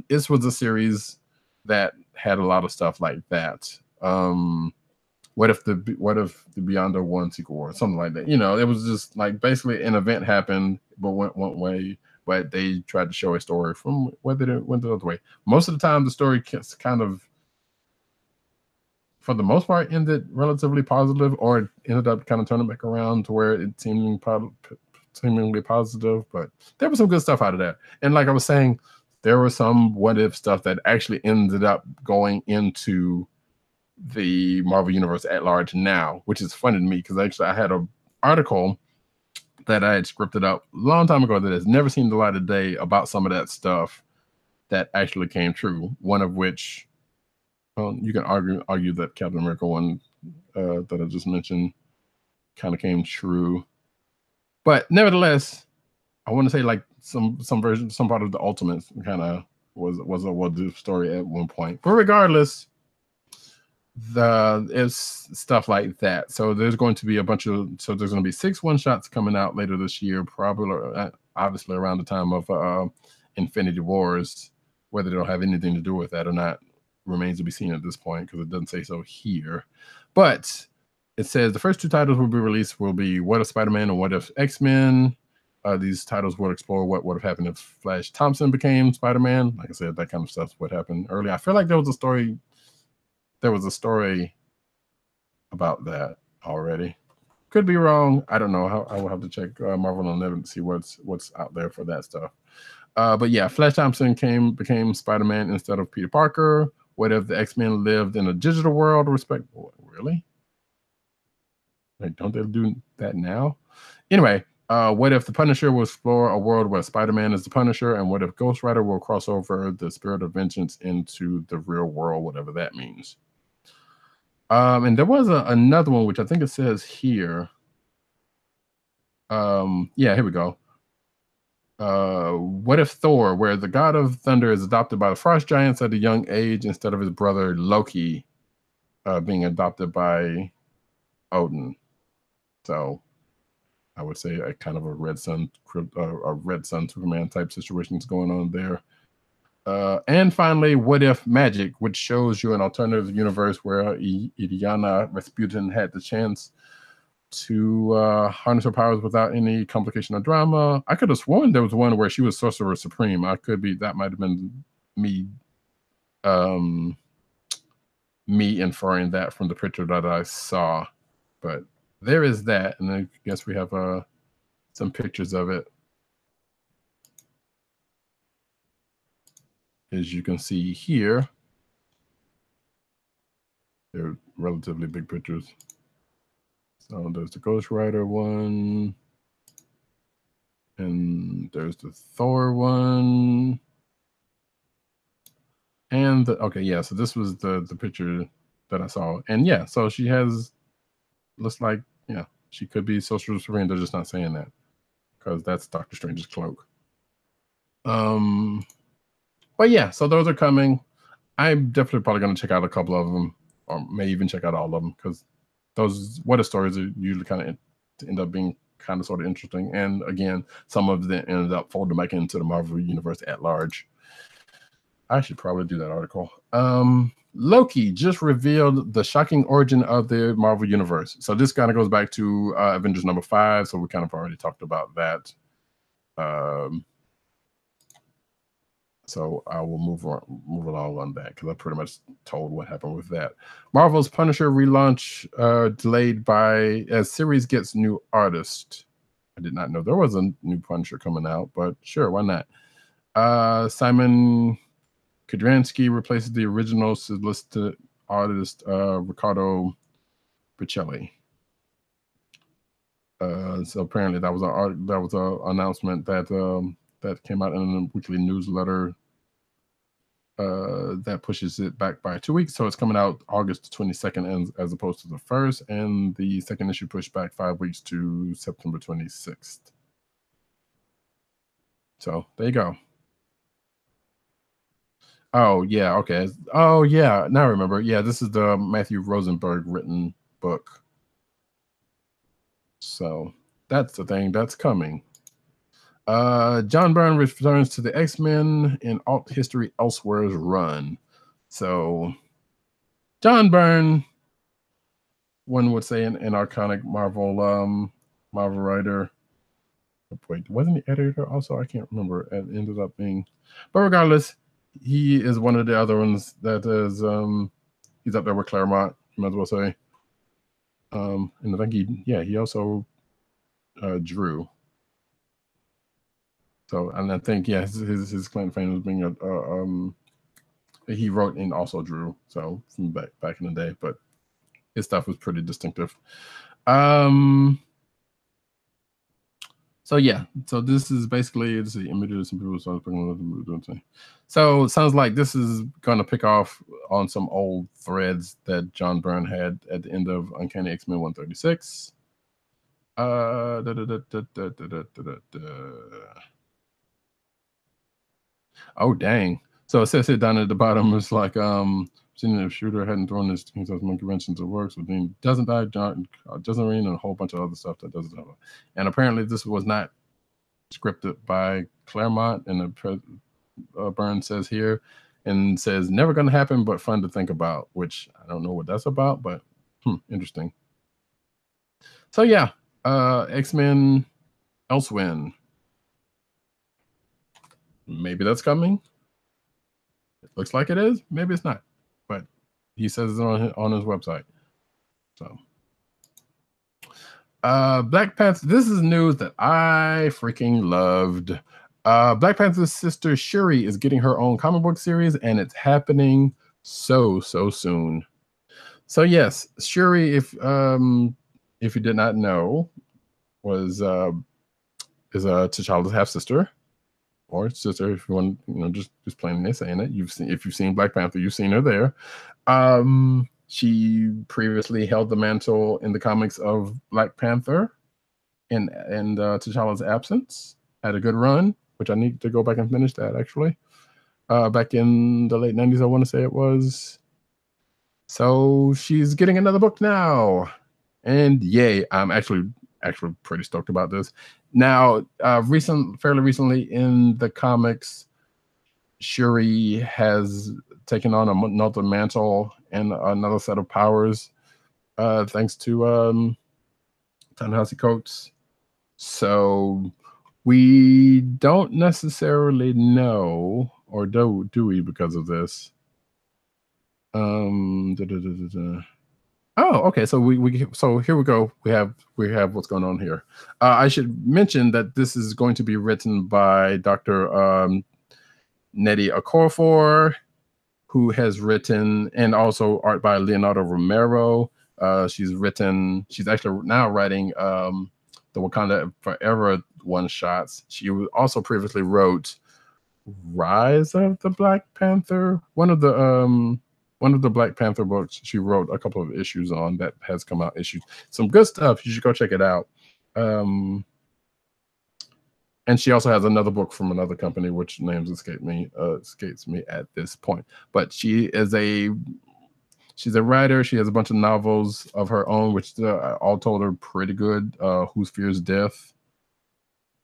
this was a series that had a lot of stuff like that. What if the Beyond the One sequel or something like that? You know, it was just like basically an event happened, but went one way, but they tried to show a story from whether it went the other way. Most of the time, the story kind of, for the most part, ended relatively positive, or it ended up kind of turning back around to where it seemingly positive. But there was some good stuff out of that. And like I was saying, there was some what if stuff that actually ended up going into the Marvel Universe at large now, which is funny to me because actually I had an article that I had scripted up a long time ago that has never seen the light of day about some of that stuff that actually came true. One of which, well, you can argue that Captain America one that I just mentioned kind of came true, but nevertheless, I want to say like some part of the Ultimates kind of was a what-if story at one point. But regardless, it's stuff like that. So there's going to be there's going to be 6 one-shots coming out later this year, probably obviously around the time of Infinity Wars. Whether they'll have anything to do with that or not remains to be seen at this point because it doesn't say so here. But it says the first 2 titles will be released will be What If Spider-Man and What If X-Men. These titles will explore what would have happened if Flash Thompson became Spider-Man. Like I said, that kind of stuff what happened earlier. I feel like there was a story about that already. Could be wrong. I don't know. I will have to check Marvel on Net to see what's out there for that stuff. But yeah, Flash Thompson became Spider-Man instead of Peter Parker. What if the X-Men lived in a digital world? Really? Like, don't they do that now? Anyway, What if the Punisher will explore a world where Spider-Man is the Punisher, and what if Ghost Rider will cross over the spirit of vengeance into the real world, whatever that means. And there was another one, which I think it says here. Yeah, here we go. What if Thor, where the god of thunder is adopted by the frost giants at a young age instead of his brother Loki being adopted by Odin? So I would say a kind of a red sun Superman type situation is going on there. And finally, what if magic, which shows you an alternative universe where Illyana Rasputin had the chance to harness her powers without any complication or drama. I could have sworn there was one where she was Sorcerer Supreme. That might have been me me inferring that from the picture that I saw. But there is that, and I guess we have some pictures of it. As you can see here, they're relatively big pictures. So there's the Ghost Rider one, and there's the Thor one, and okay, yeah. So this was the picture that I saw, and yeah. So she looks like she could be Sorcerer Supreme. They're just not saying that because that's Doctor Strange's cloak. But yeah, so those are coming. I'm definitely probably going to check out a couple of them, or may even check out all of them, because those what if stories are usually kind of end up being kind of sort of interesting. And again, some of them ended up folding back into the Marvel universe at large. I should probably do that article. Loki just revealed the shocking origin of the Marvel universe. So this kind of goes back to Avengers number 5. So we kind of already talked about that. So I will move along on that because I pretty much told what happened with that. Marvel's Punisher relaunch delayed as series gets new artist. I did not know there was a new Punisher coming out, but sure, why not? Simon Kudransky replaces the original solicited artist Riccardo Pichelli. So apparently that was an announcement that came out in a weekly newsletter that pushes it back by 2 weeks. So it's coming out August 22nd as opposed to the 1st, and the second issue pushed back 5 weeks to September 26th. So there you go. Oh, yeah, okay. Oh, yeah, now I remember. Yeah, this is the Matthew Rosenberg written book. So that's the thing that's coming. John Byrne returns to the X-Men in Alt History Elsewhere's run. So John Byrne, one would say an iconic Marvel writer. Wait, wasn't he editor also? I can't remember. It ended up being, but regardless, he is one of the other ones that is he's up there with Claremont, you might as well say. And I think he also drew. So, and I think his claim to fame was being he wrote and also drew. So from back in the day, but his stuff was pretty distinctive. So yeah, so this is basically the images and people started picking up the thing. So it sounds like this is going to pick off on some old threads that John Byrne had at the end of Uncanny X-Men 136. Oh dang! So it says here down at the bottom, it's like seeing if Shooter hadn't thrown his monkey wrench into work, so then doesn't die, doesn't rain, and a whole bunch of other stuff that doesn't have. And apparently, this was not scripted by Claremont, and Byrne says here, and says never going to happen, but fun to think about. Which I don't know what that's about, but interesting. So yeah, X-Men Elsewhere. Maybe that's coming. It looks like it is. Maybe it's not, but he says it's on his website. So, Black Panther. This is news that I freaking loved. Black Panther's sister Shuri is getting her own comic book series, and it's happening so soon. So yes, Shuri, if you did not know, was is T'Challa's half sister or sister, if you want, just plainly saying it. If you've seen Black Panther, you've seen her there. She previously held the mantle in the comics of Black Panther in T'Challa's absence. Had a good run, which I need to go back and finish that actually. Back in the late 90s, I want to say it was. So she's getting another book now, and yay! I'm actually pretty stoked about this. Now, fairly recently in the comics, Shuri has taken on another mantle and another set of powers, thanks to Ta-Nehisi Coates. So we don't necessarily know, or do we, because of this? Oh, okay. So so here we go. We have what's going on here. I should mention that this is going to be written by Dr. Nnedi Okorafor, who has written, and also art by Leonardo Romero. She's actually now writing the Wakanda Forever one shots. She also previously wrote Rise of the Black Panther, one of the Black Panther books. She wrote a couple of issues on that has come out. Some good stuff. You should go check it out. And she also has another book from another company, which names escapes me at this point. But she's a writer. She has a bunch of novels of her own, which all told are pretty good. Who Fears Death,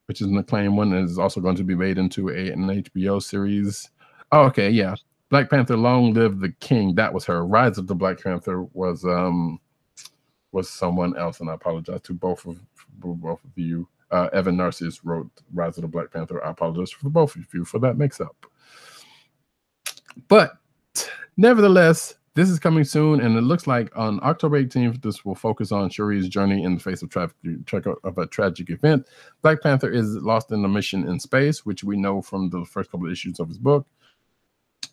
which is an acclaimed one, and is also going to be made into an HBO series. Oh, okay, yeah. Black Panther, Long Live the King. That was her. Rise of the Black Panther was someone else, and I apologize to both of you. Evan Narcissus wrote Rise of the Black Panther. I apologize for both of you for that mix-up. But nevertheless, this is coming soon, and it looks like on October 18th, this will focus on Shuri's journey in the face of a tragic event. Black Panther is lost in a mission in space, which we know from the first couple of issues of his book.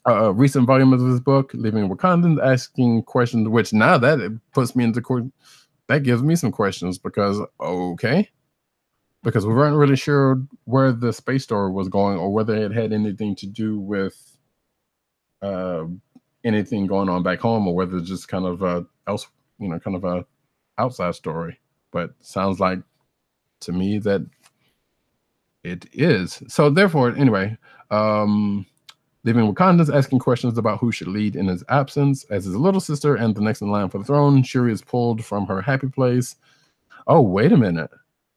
Recent volume of his book, Leaving Wakandans, asking questions, which now that it puts me into court, that gives me some questions because we weren't really sure where the space story was going or whether it had anything to do with anything going on back home, or whether it's just kind of a outside story. But sounds like to me that it is. So therefore, anyway, Leaving Wakandans, asking questions about who should lead in his absence. As his little sister and the next in line for the throne, Shuri is pulled from her happy place. Oh, wait a minute.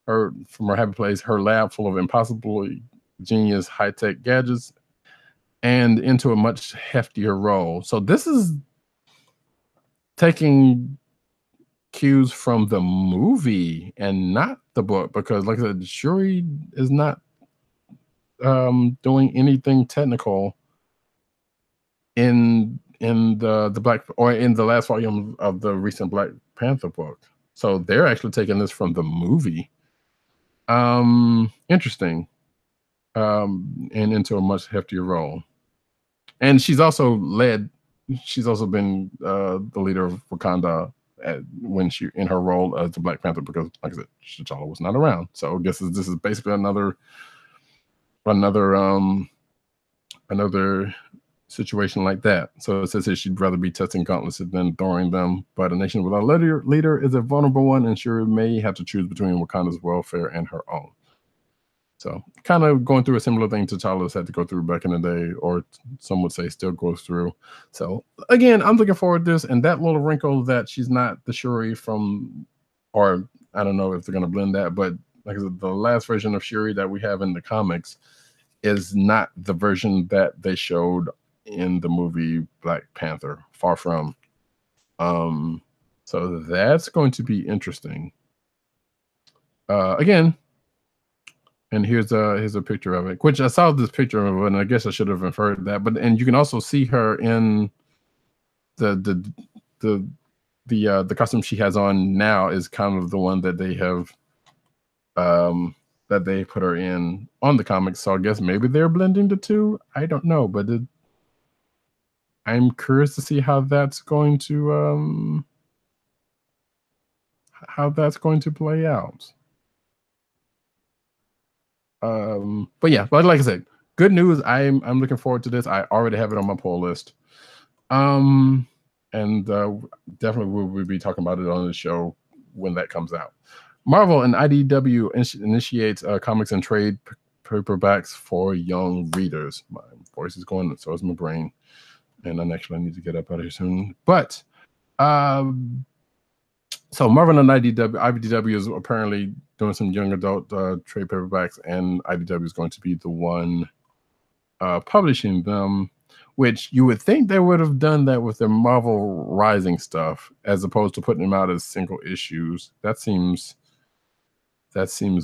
From her happy place, her lab full of impossibly genius high-tech gadgets, and into a much heftier role. So this is taking cues from the movie and not the book, because like I said, Shuri is not doing anything technical in the Black, or in the last volume of the recent Black Panther book. So they're actually taking this from the movie. Interesting. And into a much heftier role. And she's also been the leader of Wakanda when she, in her role as the Black Panther, because like I said, T'Challa was not around. So I guess this is basically another situation like that. So it says here she'd rather be testing gauntlets than throwing them. But a nation without a leader is a vulnerable one, and Shuri may have to choose between Wakanda's welfare and her own. So kind of going through a similar thing T'Challa's had to go through back in the day, or some would say still goes through. So again, I'm looking forward to this, and that little wrinkle that she's not the Shuri from, or I don't know if they're going to blend that, but like I said, the last version of Shuri that we have in the comics is not the version that they showed in the movie Black Panther. Far from. So that's going to be interesting. Again, and here's a picture of it, which I saw this picture of it, and I guess I should have inferred that. But and you can also see her in the costume she has on now is kind of the one that they have that they put her in on the comics. So I guess maybe they're blending the two. I don't know, but I'm curious to see how that's going to play out. But yeah, but like I said, good news. I'm looking forward to this. I already have it on my pull list. And definitely we'll be talking about it on the show when that comes out. Marvel and IDW initiates comics and trade paperbacks for young readers. My voice is going, so is my brain, and I need to get up out of here soon. But so Marvel and IDW is apparently doing some young adult trade paperbacks, and IDW is going to be the one publishing them. Which you would think they would have done that with their Marvel Rising stuff, as opposed to putting them out as single issues. That seems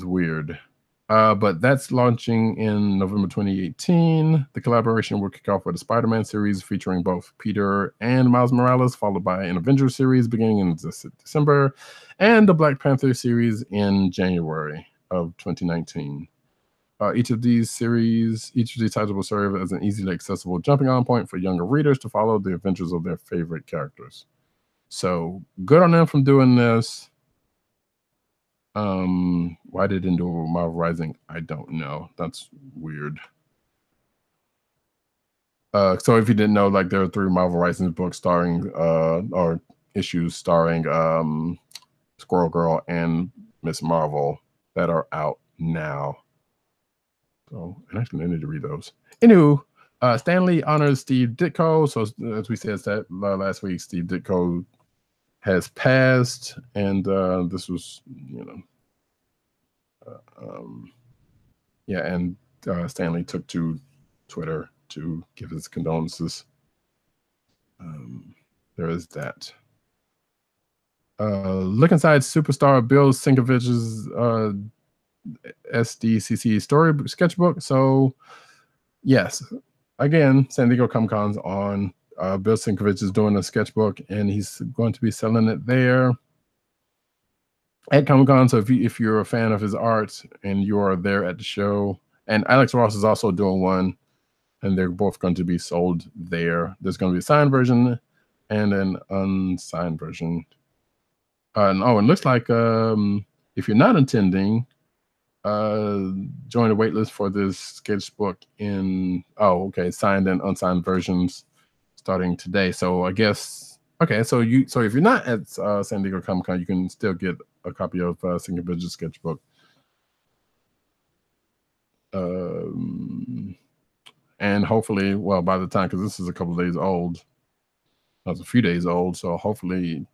weird. But that's launching in November 2018. The collaboration will kick off with a Spider-Man series featuring both Peter and Miles Morales, followed by an Avengers series beginning in December, and the Black Panther series in January of 2019. Each of these titles will serve as an easily accessible jumping-on point for younger readers to follow the adventures of their favorite characters. So good on them from doing this. Why they didn't do it with Marvel Rising, I don't know. That's weird. So if you didn't know, like there are 3 Marvel Rising books starring or issues starring Squirrel Girl and Miss Marvel that are out now. So, and actually, I need to read those. Anywho, Stan Lee honors Steve Ditko. So, as we said last week, Steve Ditko has passed, and this was, and Stan Lee took to Twitter to give his condolences. There is that. Look inside superstar Bill Sienkiewicz's SDCC story sketchbook. So yes, again, San Diego Comic-Con's on. Bill Sienkiewicz's is doing a sketchbook, and he's going to be selling it there at Comic-Con. So if you're a fan of his art and you are there at the show, and Alex Ross is also doing one, and they're both going to be sold there. There's going to be a signed version and an unsigned version. And it looks like if you're not attending, join the waitlist for this sketchbook in signed and unsigned versions starting today. So I guess so if you're not at San Diego Comic-Con, you can still get a copy of Sienkiewicz's sketchbook. And hopefully, well, by the time, because this is a couple of days old, it's a few days old, so hopefully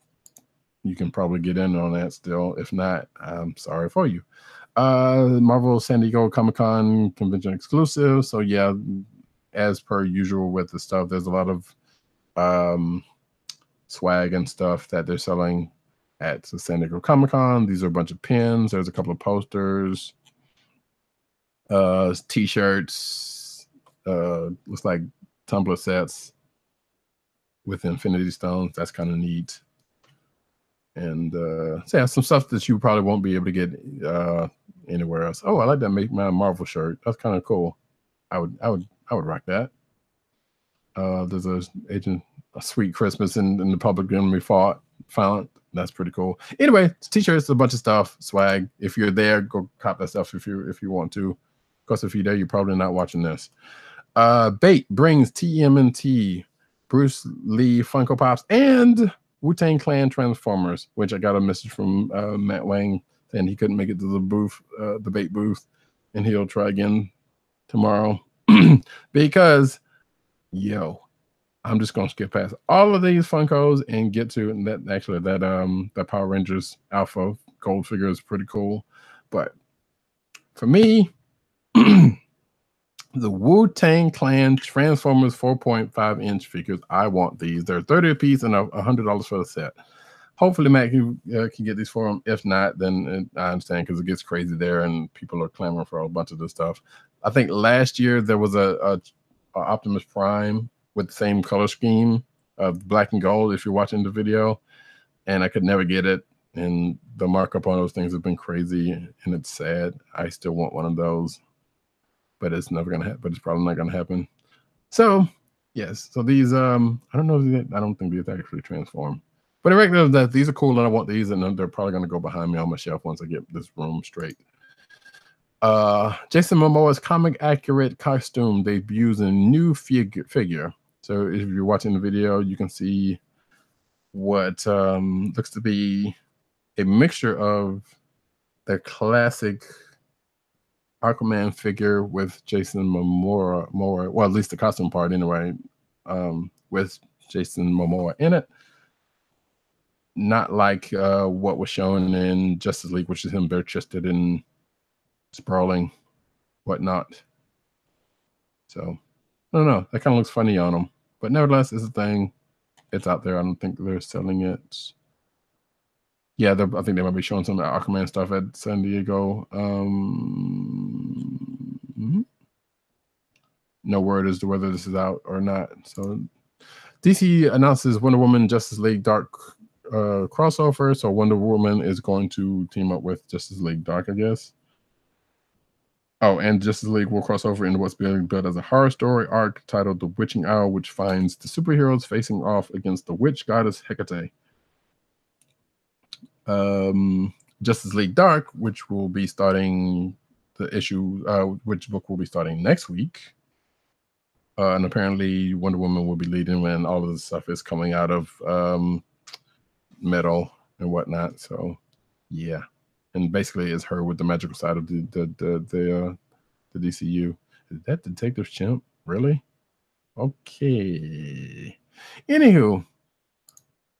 you can probably get in on that still. If not, I'm sorry for you. Marvel San Diego Comic-Con convention exclusive. So yeah, as per usual with the stuff, there's a lot of swag and stuff that they're selling at the San Diego Comic-Con. These are a bunch of pins. There's a couple of posters, t-shirts, looks like tumbler sets with Infinity Stones. That's kind of neat. And so yeah, some stuff that you probably won't be able to get anywhere else. Oh, I like that Make My Marvel shirt. That's kind of cool. I would rock that. There's a Sweet Christmas in the Public Enemy font. That's pretty cool. Anyway, t-shirts, a bunch of stuff, swag. If you're there, go cop that stuff if you want to. Of course, if you're there, you're probably not watching this. Bait brings TMNT, Bruce Lee Funko Pops, and Wu-Tang Clan Transformers, which I got a message from Matt Wang saying he couldn't make it to the booth, the Bait booth, and he'll try again tomorrow. Because, I'm just gonna skip past all of these Funkos and get to that Power Rangers Alpha gold figure is pretty cool. But for me, the Wu-Tang Clan Transformers 4.5-inch figures, I want these. They're $30 a piece and $100 for the set. Hopefully, Matt can get these for them. If not, then I understand because it gets crazy there and people are clamoring for a bunch of this stuff. I think last year there was a Optimus Prime with the same color scheme of black and gold, if you're watching the video, and I could never get it. And the markup on those things has been crazy, and it's sad. I still want one of those, but it's never gonna happen. But it's probably not gonna happen. So yes, so these I don't think these actually transform, but irregardless of that, these are cool, and I want these, and they're probably gonna go behind me on my shelf once I get this room straight. Jason Momoa's comic accurate costume debuts a new figure. So if you're watching the video, you can see what looks to be a mixture of the classic Aquaman figure with Jason Momoa, well, at least the costume part anyway, with Jason Momoa in it. Not like what was shown in Justice League, which is him bare-chested and sprawling, whatnot. So, I don't know. That kind of looks funny on him. But nevertheless, it's a thing. It's out there. I don't think they're selling it. Yeah, I think they might be showing some Aquaman stuff at San Diego. No word as to whether this is out or not. So, DC announces Wonder Woman Justice League Dark crossover. So Wonder Woman is going to team up with Justice League Dark, I guess. Oh, and Justice League will cross over into what's being built as a horror story arc titled The Witching Hour, which finds the superheroes facing off against the witch goddess Hecate. Justice League Dark, which will be starting the issue, which book will be starting next week. And apparently Wonder Woman will be leading when all of the stuff is coming out of metal and whatnot. So yeah, and basically it's her with the magical side of the DCU. Is that Detective Chimp? Really? Okay. Anywho,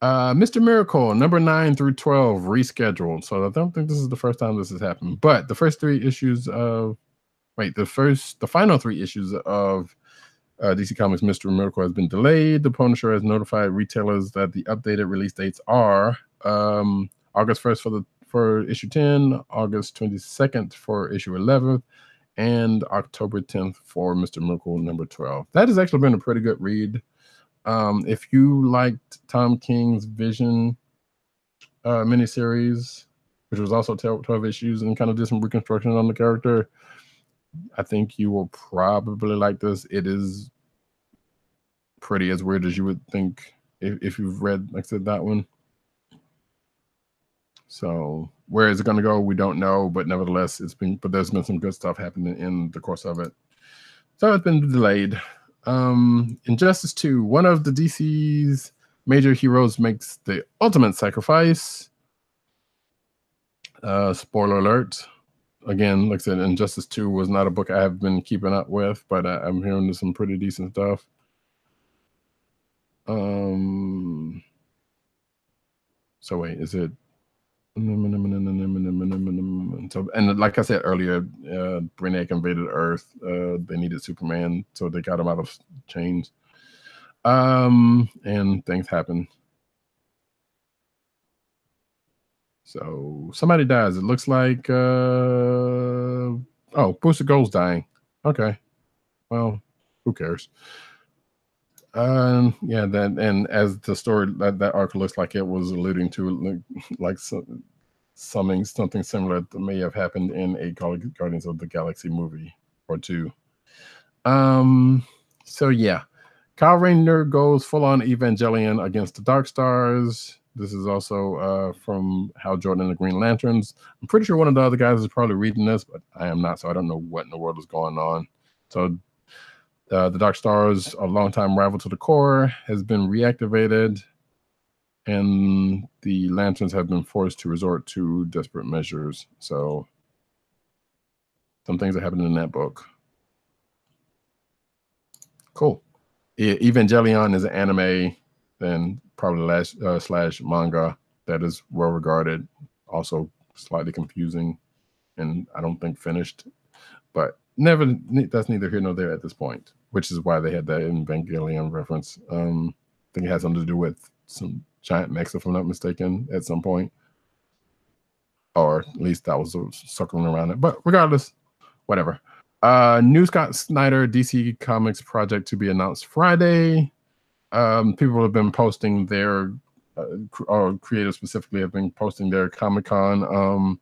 Mr. Miracle number 9 through 12 rescheduled. So I don't think this is the first time this has happened. But the first 3 issues of the final 3 issues of DC Comics Mr. Miracle has been delayed. The Punisher has notified retailers that the updated release dates are August 1st for issue 10, August 22nd for issue 11, and October 10th for Mr. Miracle number 12. That has actually been a pretty good read. If you liked Tom King's Vision miniseries, which was also 12 issues and kind of did some reconstruction on the character, I think you will probably like this. It is pretty as weird as you would think if you've read, like I said, that one. So where is it going to go? We don't know, but nevertheless, there's been some good stuff happening in the course of it. So it's been delayed. Injustice 2, one of the DC's major heroes makes the ultimate sacrifice. Spoiler alert. Again, like I said, Injustice 2 was not a book I have been keeping up with, but I'm hearing there's some pretty decent stuff. So wait, is it? So, and like I said earlier, Brainiac invaded Earth. They needed Superman, so they got him out of chains. And things happen. So somebody dies. It looks like Booster Gold's dying. Okay. Well, who cares? Yeah, and as the story that arc looks like it was alluding to, like something similar that may have happened in a Guardians of the Galaxy movie or 2. So yeah, Kyle Rayner goes full on Evangelion against the Dark Stars. This is also from Hal Jordan and the Green Lanterns. I'm pretty sure one of the other guys is probably reading this, but I am not, so I don't know what in the world is going on. So the Dark Stars, a longtime rival to the core, has been reactivated, and the Lanterns have been forced to resort to desperate measures. So some things are happening in that book. Cool. Evangelion is an anime and probably slash manga that is well regarded, also slightly confusing, and I don't think finished, but that's neither here nor there at this point, which is why they had that Evangelion reference. I think it has something to do with some giant mechs, if I'm not mistaken, at some point, or at least that was circling around it. But regardless, whatever. New Scott Snyder DC Comics project to be announced Friday. People have been posting their, or creators specifically have been posting their Comic-Con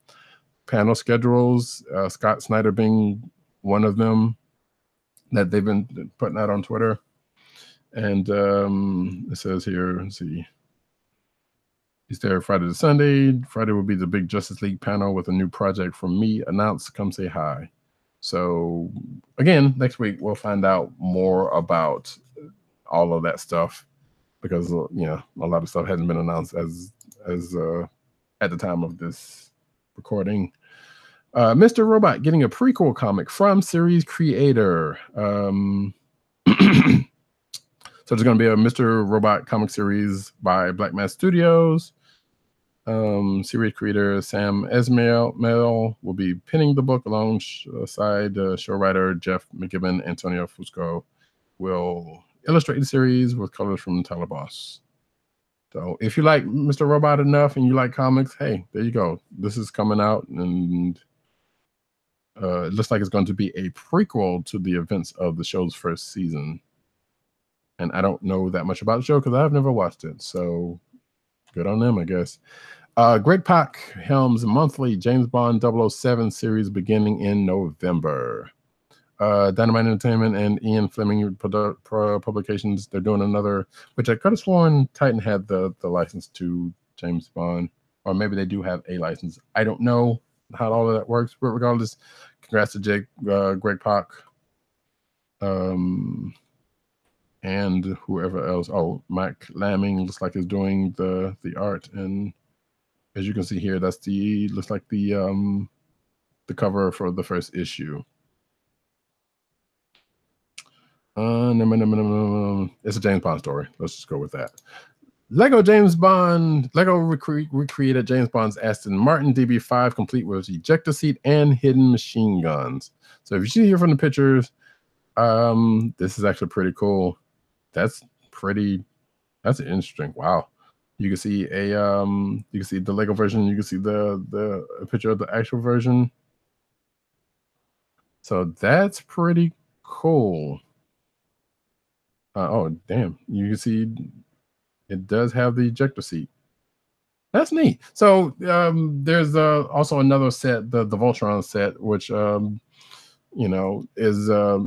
panel schedules. Scott Snyder being one of them that they've been putting out on Twitter. And it says here, let's see. He's there Friday to Sunday. Friday will be the big Justice League panel with a new project from me announced. Come say hi. So again, next week we'll find out more about all of that stuff because a lot of stuff hasn't been announced as at the time of this recording. Mr. Robot getting a prequel comic from series creator. So there's going to be a Mr. Robot comic series by Black Mass Studios. Series creator Sam Esmail will be penning the book alongside show writer Jeff McGibbon. Antonio Fusco will illustrate the series with colors from Tyler Boss. So if you like Mr. Robot enough and you like comics, hey, there you go. This is coming out, and it looks like it's going to be a prequel to the events of the show's first season. And I don't know that much about the show because I've never watched it. So good on them, I guess. Greg Pak helms monthly James Bond 007 series beginning in November. Dynamite Entertainment and Ian Fleming Publications, they're doing another, which I could have sworn Titan had the license to James Bond, or maybe they do have a license. I don't know how all of that works, but regardless, congrats to Greg Pak. And whoever else. Oh, Mike Lamming looks like is doing the art, and as you can see here, that's looks like the cover for the first issue. It's a James Bond story. Let's just go with that. Lego recreated James Bond's Aston Martin DB5 complete with ejector seat and hidden machine guns. So if you see here from the pictures, this is actually pretty cool. That's interesting. Wow. You can see the Lego version, you can see the picture of the actual version. So that's pretty cool. Oh damn, you can see it does have the ejector seat. That's neat. So there's also another set, the Voltron set, which is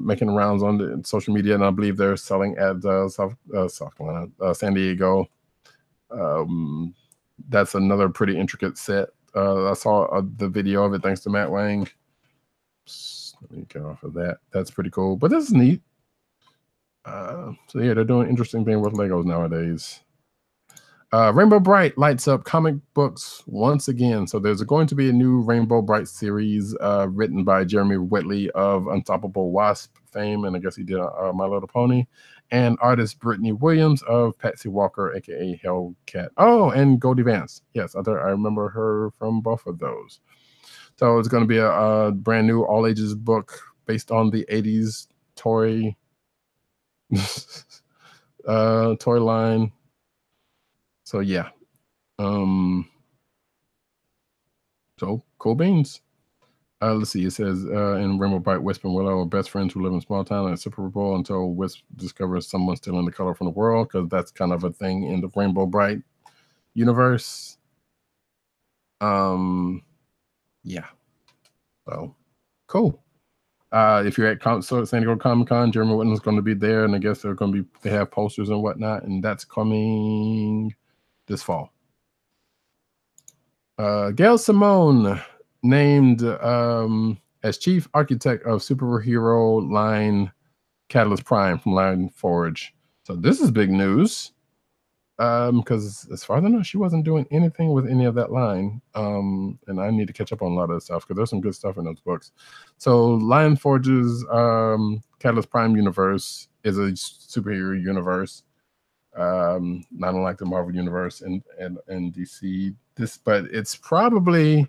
making rounds on the social media, and I believe they're selling at South Carolina, San Diego. That's another pretty intricate set. I saw the video of it thanks to Matt Wang. Let me get off of that. That's pretty cool, but this is neat. So yeah, they're doing interesting things with Legos nowadays. Rainbow Bright lights up comic books once again. So there's going to be a new Rainbow Bright series written by Jeremy Whitley of Unstoppable Wasp fame, and I guess he did My Little Pony, and artist Brittany Williams of Patsy Walker, aka Hellcat. Oh, and Goldie Vance. Yes, I remember her from both of those. So it's going to be a brand new all ages book based on the 80s toy toy line. So yeah, so cool beans. Let's see. It says in Rainbow Bright, Wisp and Willow are best friends who live in a small town and Super Bowl until Wisp discovers someone stealing the color from the world, because that's kind of a thing in the Rainbow Bright universe. Yeah. So cool. If you're at San Diego Comic-Con, Jeremy Whitman's going to be there, and I guess they have posters and whatnot, and that's coming this fall. Gail Simone named as chief architect of superhero line Catalyst Prime from Line Forge. So this is big news, because as far as I know, she wasn't doing anything with any of that line, and I need to catch up on a lot of that stuff because there's some good stuff in those books. So Lion Forge's Catalyst Prime universe is a superhero universe, not unlike the Marvel universe and DC. But it's probably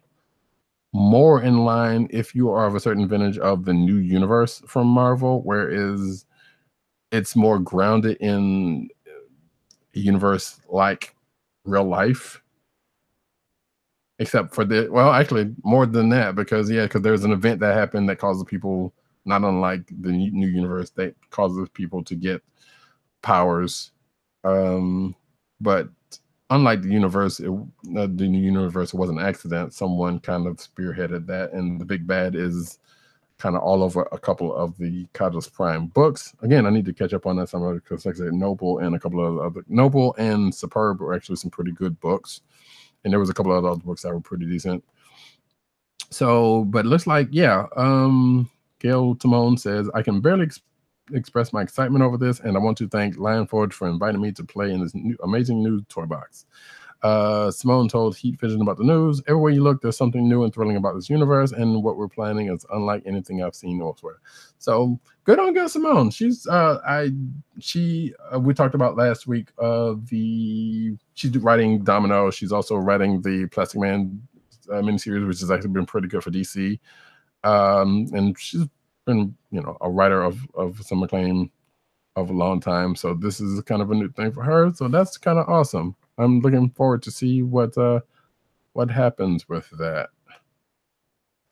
more in line if you are of a certain vintage of the new universe from Marvel, whereas it's more grounded in a universe like real life, except for actually more than that, because there's an event that happened that causes people, not unlike the new universe, that causes people to get powers, but unlike the universe, the new universe, it was an accident. Someone kind of spearheaded that, and the big bad is kind of all over a couple of the Catalyst Prime books. Again, I need to catch up on that some because, like I said, Noble and a couple of other Noble and Superb were actually some pretty good books, and there was a couple of other books that were pretty decent. So, but it looks like, yeah. Gail Timon says, I can barely express my excitement over this, and I want to thank Lionforge for inviting me to play in this amazing new toy box. Simone told Heat Vision about the news. Everywhere you look, there's something new and thrilling about this universe, and what we're planning is unlike anything I've seen elsewhere. So good on Gail Simone. She's we talked about last week. She's writing Domino. She's also writing the Plastic Man miniseries, which has actually been pretty good for DC. And she's been, a writer of some acclaim of a long time. So this is kind of a new thing for her. So that's kind of awesome. I'm looking forward to see what happens with that.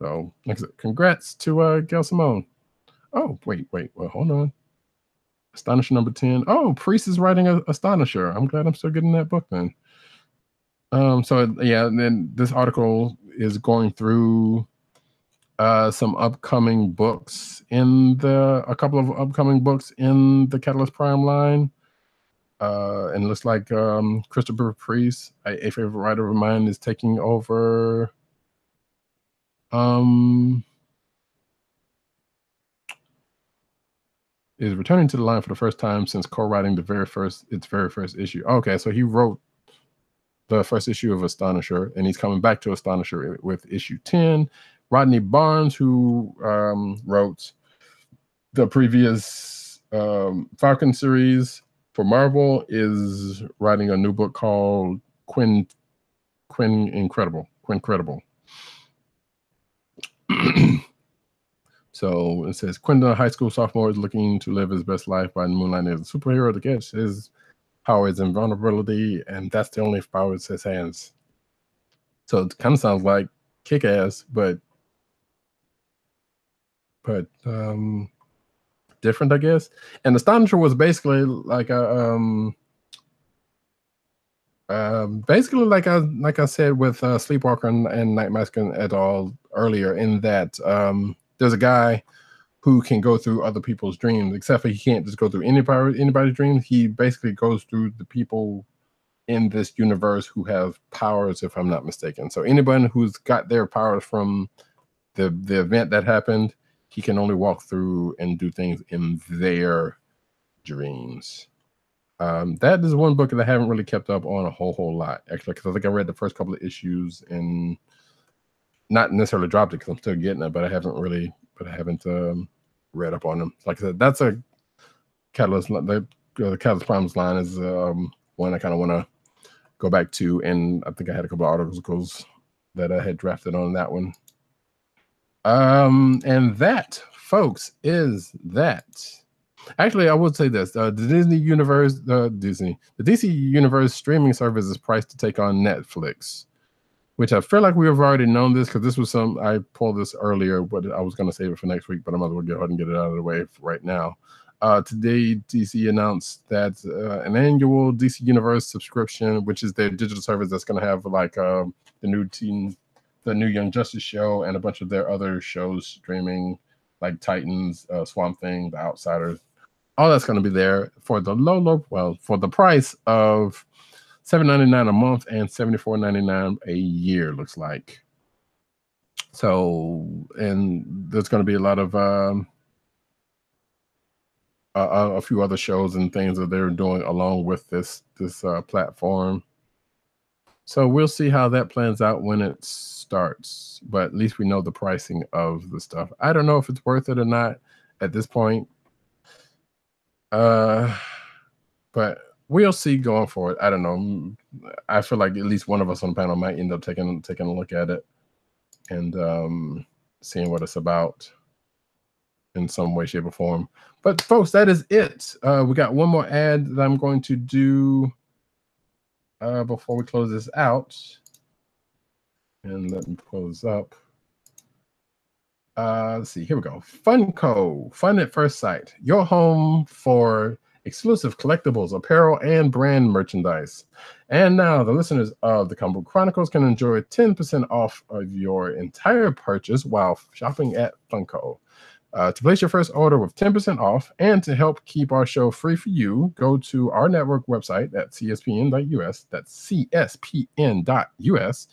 So congrats to Gail Simone. Oh, wait. Well, hold on. Astonisher number 10. Oh, Priest is writing Astonisher. I'm glad I'm still getting that book then. So yeah, and then this article is going through some upcoming books a couple of upcoming books in the Catalyst Prime line. And it looks like Christopher Priest, a favorite writer of mine, is taking over. Is returning to the line for the first time since co-writing its very first issue. Okay, so he wrote the first issue of Astonisher, and he's coming back to Astonisher with issue 10. Rodney Barnes, who wrote the previous Falcon series for Marvel, is writing a new book called Quincredible. So it says Quinn, the high school sophomore, is looking to live his best life by moonlighting as a superhero to catch his powers and vulnerability, and that's the only powers his hands. So it kind of sounds like Kick-Ass, but different, I guess. And Astonisher was basically like basically like I said with Sleepwalker and Night Masker et al. Earlier, in that there's a guy who can go through other people's dreams, except for he can't just go through anybody's dreams. He basically goes through the people in this universe who have powers, if I'm not mistaken. So anybody who's got their powers from the event that happened, he can only walk through and do things in their dreams. That is one book that I haven't really kept up on a whole lot, actually, because I think I read the first couple of issues and not necessarily dropped it because I'm still getting it, but I haven't read up on them. Like I said, that's a Catalyst. The Catalyst Prime's line is one I kind of want to go back to, and I think I had a couple of articles that I had drafted on that one. And that, folks, is that. Actually, I would say this: the DC Universe streaming service is priced to take on Netflix, which I feel like we have already known this because this was I pulled this earlier, but I was going to save it for next week, but I might as well go ahead and get it out of the way right now. Today, DC announced that an annual DC Universe subscription, which is their digital service that's going to have like the new Young Justice show and a bunch of their other shows streaming, like Titans, Swamp Thing, The Outsiders. All that's going to be there for the for the price of $7.99 a month and $74.99 a year, looks like. So, and there's going to be a lot of a few other shows and things that they're doing along with this platform. So we'll see how that plans out when it starts, but at least we know the pricing of the stuff. I don't know if it's worth it or not at this point. But we'll see going forward. I don't know. I feel like at least one of us on the panel might end up taking a look at it and seeing what it's about in some way, shape, or form. But folks, that is it. We got one more ad that I'm going to do before we close this out. And let me pull this up. Let's see. Here we go. Funko, Fun at First Sight. Your home for exclusive collectibles, apparel, and brand merchandise. And now the listeners of the Comic Book Chronicles can enjoy 10% off of your entire purchase while shopping at Funko. To place your first order with 10% off and to help keep our show free for you, go to our network website at cspn.us. That's cspn.us.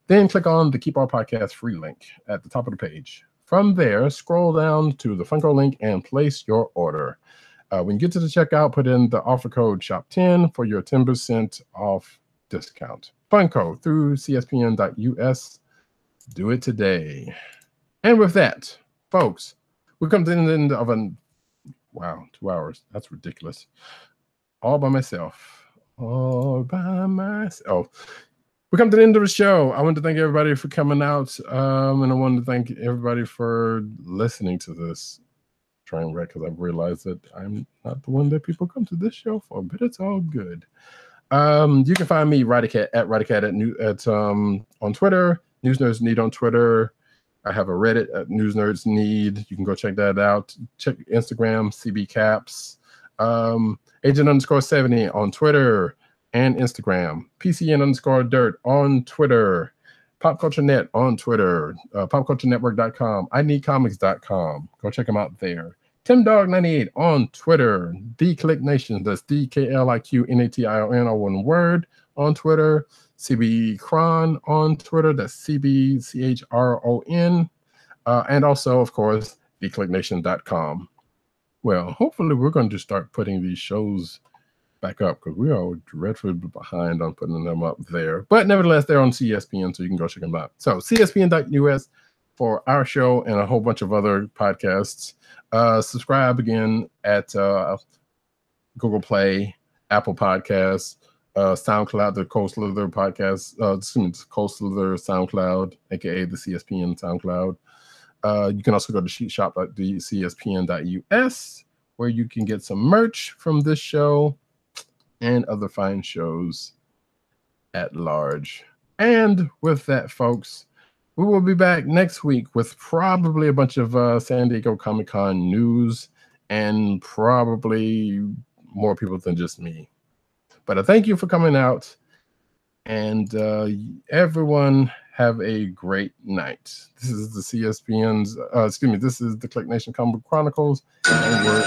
Then click on the Keep Our Podcast Free link at the top of the page. From there, scroll down to the Funko link and place your order. When you get to the checkout, put in the offer code SHOP10 for your 10% off discount. Funko through cspn.us. Do it today. And with that, folks, we come to the end of wow, 2 hours. That's ridiculous. All by myself. All by myself. We come to the end of the show. I want to thank everybody for coming out. And I want to thank everybody for listening to this train wreck, because I've realized that I'm not the one that people come to this show for, but it's all good. You can find me, Radicat on Twitter, News Nerds Need on Twitter. I have a Reddit at News Nerds Need. You can go check that out. Check Instagram, CBCaps. Agent_70 on Twitter and Instagram. PCN_Dirt on Twitter. Pop Culture Net on Twitter. PopCultureNetwork.com. INeedComics.com. Go check them out there. TimDog98 on Twitter. KLIQ Nation. That's DKLIQ_NATION, all one word, on Twitter. CB Cron on Twitter. That's CBCHRON. And also, of course, KLIQNation.com. Well, hopefully we're going to start putting these shows back up, because we are dreadfully behind on putting them up there. But nevertheless, they're on CSPN, so you can go check them out. So CSPN.us for our show and a whole bunch of other podcasts. Subscribe again at Google Play, Apple Podcasts, SoundCloud, the Cold Slither podcast, Cold Slither SoundCloud, aka the CSPN SoundCloud. You can also go to CSPN.us, where you can get some merch from this show and other fine shows at large. And with that, folks, we will be back next week with probably a bunch of San Diego Comic-Con news and probably more people than just me. But I thank you for coming out, and everyone have a great night. This is the CSPN's, this is the KLIQ Nation Comic Book Chronicles, and we're